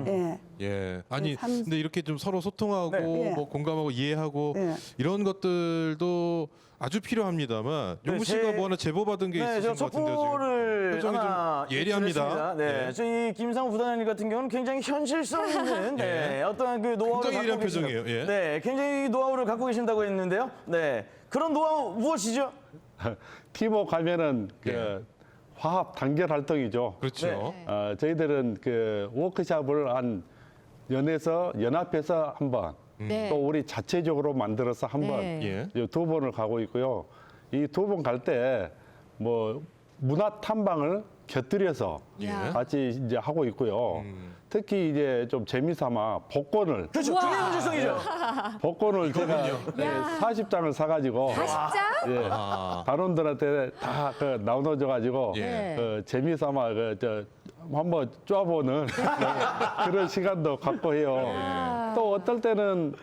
예. 예. 아니 참- 근데 이렇게 좀 서로 소통하고 네. 뭐 공감하고 이해하고 네. 이런 것들도 아주 필요합니다만 용구 씨가 뭐 하나 제보 받은 게 네, 있으신 제가 것 같은데요. 첩보를 표정이 좀 하나 예리합니다. 입수했습니다. 네, 예. 저희 김상우 부단장님 같은 경우는 굉장히 현실성 있는 네, 어떤 그 노하우를 굉장히 갖고 예리한 표정이에요. 계신다고. 예. 네, 굉장히 노하우를 갖고 계신다고 했는데요. 네, 그런 노하우 무엇이죠? 팀워크 하면은 그 예. 화합 단결 활동이죠. 그렇죠. 네. 저희들은 그 워크숍을 한 연합해서 한 번, 네. 또 우리 자체적으로 만들어서 한 번, 네. 예. 2번을 가고 있고요. 이 2번 갈 때 뭐 문화 탐방을 곁들여서 예. 같이 이제 하고 있고요. 특히 이제 좀 재미삼아 복권을 그렇죠. 그게 현실성이죠. 복권을 제가 40장을 사가지고 40장? 예, 아. 단원들한테 다 그 나눠줘가지고 예. 재미삼아 한번 쪼아보는 그런 시간도 갖고 해요. 또 어떨 때는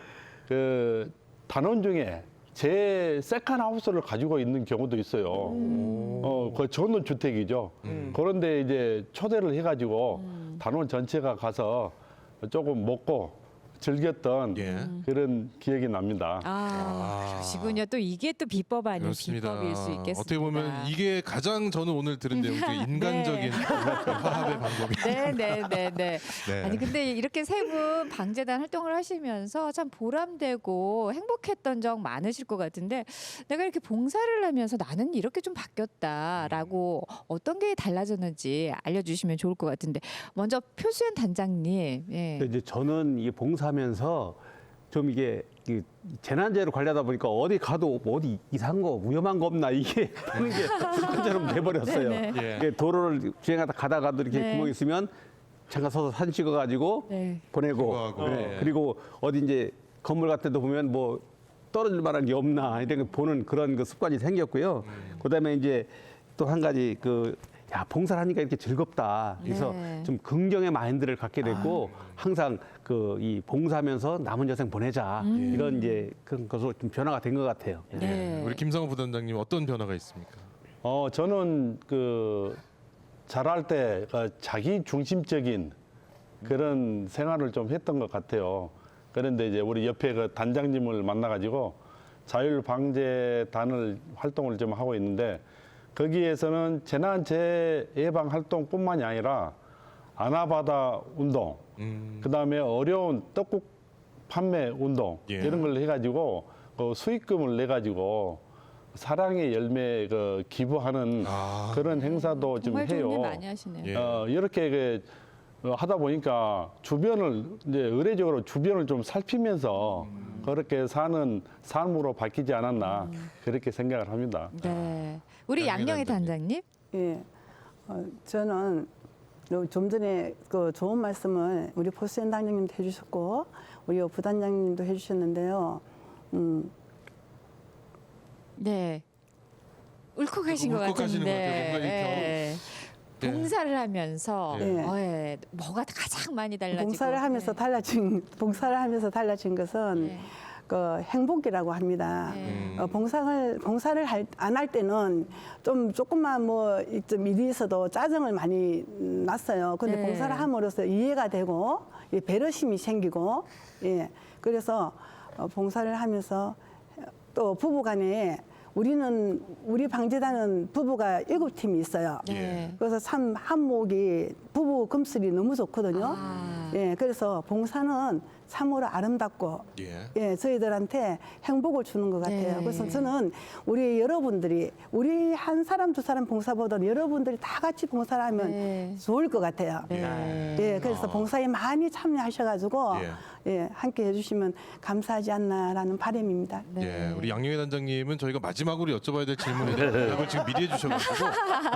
그 단원 중에 제 세컨 하우스를 가지고 있는 경우도 있어요. 그 전원 주택이죠. 그런데 이제 초대를 해가지고 단원 전체가 가서 조금 먹고 즐겼던 예. 그런 기억이 납니다. 그러시군요. 또 이게 또 비법 아닌 그렇습니다. 비법일 수 있겠습니다. 어떻게 보면 이게 가장 저는 오늘 들은 내용 중에 인간적인 화합의 방법이. 네네네네. 네. 아니 근데 이렇게 세 분 방재단 활동을 하시면서 참 보람되고 행복했던 적 많으실 것 같은데 내가 이렇게 봉사를 하면서 나는 이렇게 좀 바뀌었다라고 어떤 게 달라졌는지 알려주시면 좋을 것 같은데 먼저 표수연 단장님. 예. 이제 저는 이 봉사하면서 좀 이게 이 재난재해를 관리하다 보니까 어디 가도 뭐 어디 이상한 거 위험한 거 없나 이게 하는 게 습관처럼 돼버렸어요. 네네. 예. 이게 도로를 주행하다 가다가도 이렇게 네. 구멍 있으면 잠깐 서서 사진 찍어가지고 네. 보내고 그거하고. 네. 그리고 어디 이제 건물 같은 데 보면 뭐 떨어질 만한 게 없나 이런 거 보는 그런 그 습관이 생겼고요. 그다음에 이제 또 한 가지 야 봉사를 하니까 이렇게 즐겁다. 그래서 네. 좀 긍정의 마인드를 갖게 됐고 항상 이 봉사하면서 남은 여생 보내자 이런 이제 그런 것으로 좀 변화가 된 것 같아요. 네. 우리 김상우 부단장님 어떤 변화가 있습니까? 저는 잘할 때 자기 중심적인 그런 생활을 좀 했던 것 같아요. 그런데 이제 우리 옆에 단장님을 만나가지고 자율방재단을 활동을 좀 하고 있는데 거기에서는 재난재해 예방 활동뿐만이 아니라 아나바다 운동, 그다음에 어려운 떡국 판매 운동 예. 이런 걸 해가지고 수익금을 내가지고 사랑의 열매 기부하는 그런 행사도 좀 정말 좋은 일 해요. 많이 하시네요. 예. 이렇게 하다 보니까 주변을 이제 의례적으로 주변을 좀 살피면서 그렇게 사는 삶으로 바뀌지 않았나 그렇게 생각을 합니다. 네. 우리 양영애 양영애 단장님. 예. 저는 좀 전에 그 좋은 말씀을 우리 포수연 당장님도 해주셨고 우리 부단장님도 해주셨는데요. 네. 울컥하신 것 울컥하시는 것 같아요. 뭔가 같은데. 이렇게 예. 봉사를 하면서 네. 뭐가 가장 많이 달라지고 봉사를 하면서 달라진 것은 네. 그 행복이라고 합니다. 네. 봉사를 안 할 때는 조금만 좀 일이 있어도 짜증을 많이 났어요. 근데 네. 봉사를 함으로써 이해가 되고 배려심이 생기고 그래서 봉사를 하면서 또 부부간에 우리 방재단은 부부가 7팀이 있어요. 네. 그래서 참 한목이 부부 금슬이 너무 좋거든요. 아. 그래서 봉사는 참으로 아름답고 저희들한테 행복을 주는 것 같아요. 네. 그래서 저는 우리 여러분들이 우리 한 사람 두 사람 봉사보다는 여러분들이 다 같이 봉사를 하면 네. 좋을 것 같아요. 네. 그래서 봉사에 많이 참여하셔가지고 함께 해주시면 감사하지 않나라는 바람입니다. 네. 우리 양용희 단장님은 저희가 마지막으로 여쭤봐야 될 질문에 대답을 지금 미리 해주셔가지고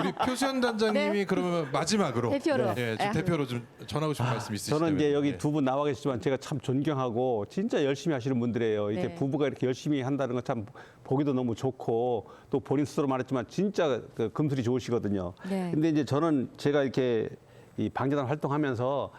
우리 표수연 단장님이 그러면 마지막으로 대표로. 좀 대표로 좀 전하고 싶은 말씀 있으시다면. 저는 이제 여기 두 분 나와 계시지만 제가 참 존경하고 진짜 열심히 하시는 분들이에요. 이렇게 네. 부부가 이렇게 열심히 한다는 건 참 보기도 너무 좋고 또 본인 스스로 말했지만 진짜 그 금슬이 좋으시거든요. 네. 근데 이제 저는 제가 이렇게 이 방재단 활동하면서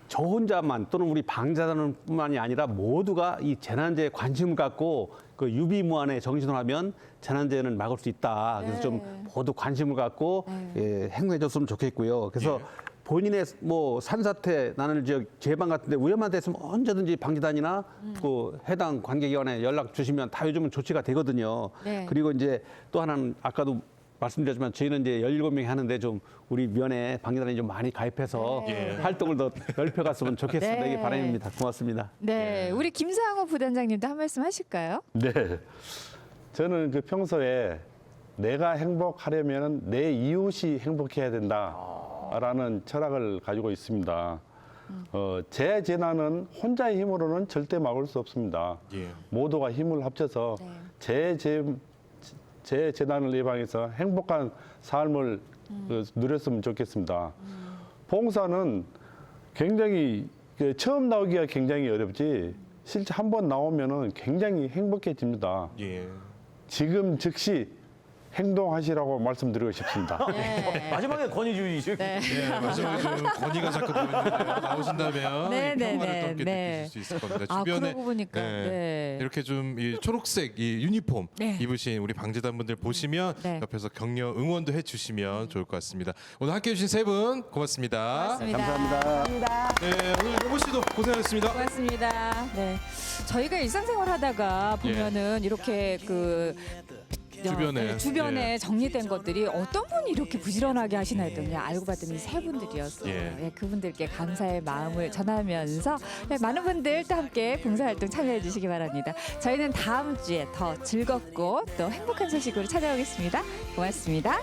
저 혼자만 또는 우리 방재단뿐만이 아니라 모두가 이 재난재에 관심을 갖고 그 유비무환의 정신으로 하면 재난재해는 막을 수 있다. 그래서 좀 모두 관심을 갖고 행동해줬으면 좋겠고요. 그래서 본인의 뭐 산사태 나는 재방 같은데 위험한 데 있으면 언제든지 방재단이나 그 해당 관계기관에 연락 주시면 다 요즘은 조치가 되거든요. 네. 그리고 이제 또 하나는 아까도 말씀드렸지만 저희는 이제 17명이 하는데 좀 우리 면에 방재단이 좀 많이 가입해서 활동을 더 넓혀갔으면 좋겠습니다. 네. 이게 바람입니다. 고맙습니다. 네. 우리 김상호 부단장님도 한 말씀 하실까요? 네. 저는 그 평소에 내가 행복하려면 내 이웃이 행복해야 된다라는 철학을 가지고 있습니다. 재재난은 혼자의 힘으로는 절대 막을 수 없습니다. 모두가 힘을 합쳐서 재재난을 예방해서 행복한 삶을 누렸으면 좋겠습니다. 봉사는 굉장히 처음 나오기가 굉장히 어렵지 실제 한 번 나오면은 굉장히 행복해집니다. 지금 즉시 행동하시라고 말씀드리고 싶습니다. 마지막에 건의 주시죠. 네. 마지막에 좀 건의가 자꾸 보이는데요. 나오신다면 네, 이 네, 평화를 네, 또 함께 네. 느끼실 수 있을 겁니다. 아, 주변에 그러고 보니까, 네. 이렇게 좀 이 초록색 이 유니폼 네. 입으신 우리 방재단 분들 보시면 네. 옆에서 격려 응원도 해주시면 좋을 것 같습니다. 오늘 함께해 주신 세 분 고맙습니다. 고맙습니다. 감사합니다. 네, 오늘 용호 씨도 고생하셨습니다. 고맙습니다. 네. 저희가 일상생활 하다가 보면은 이렇게 그 주변에 정리된 것들이 어떤 분이 이렇게 부지런하게 하시나 했더니 알고 봤더니 세 분들이었어요. 그분들께 감사의 마음을 전하면서 많은 분들 또 함께 봉사활동 참여해 주시기 바랍니다. 저희는 다음 주에 더 즐겁고 또 행복한 소식으로 찾아오겠습니다. 고맙습니다.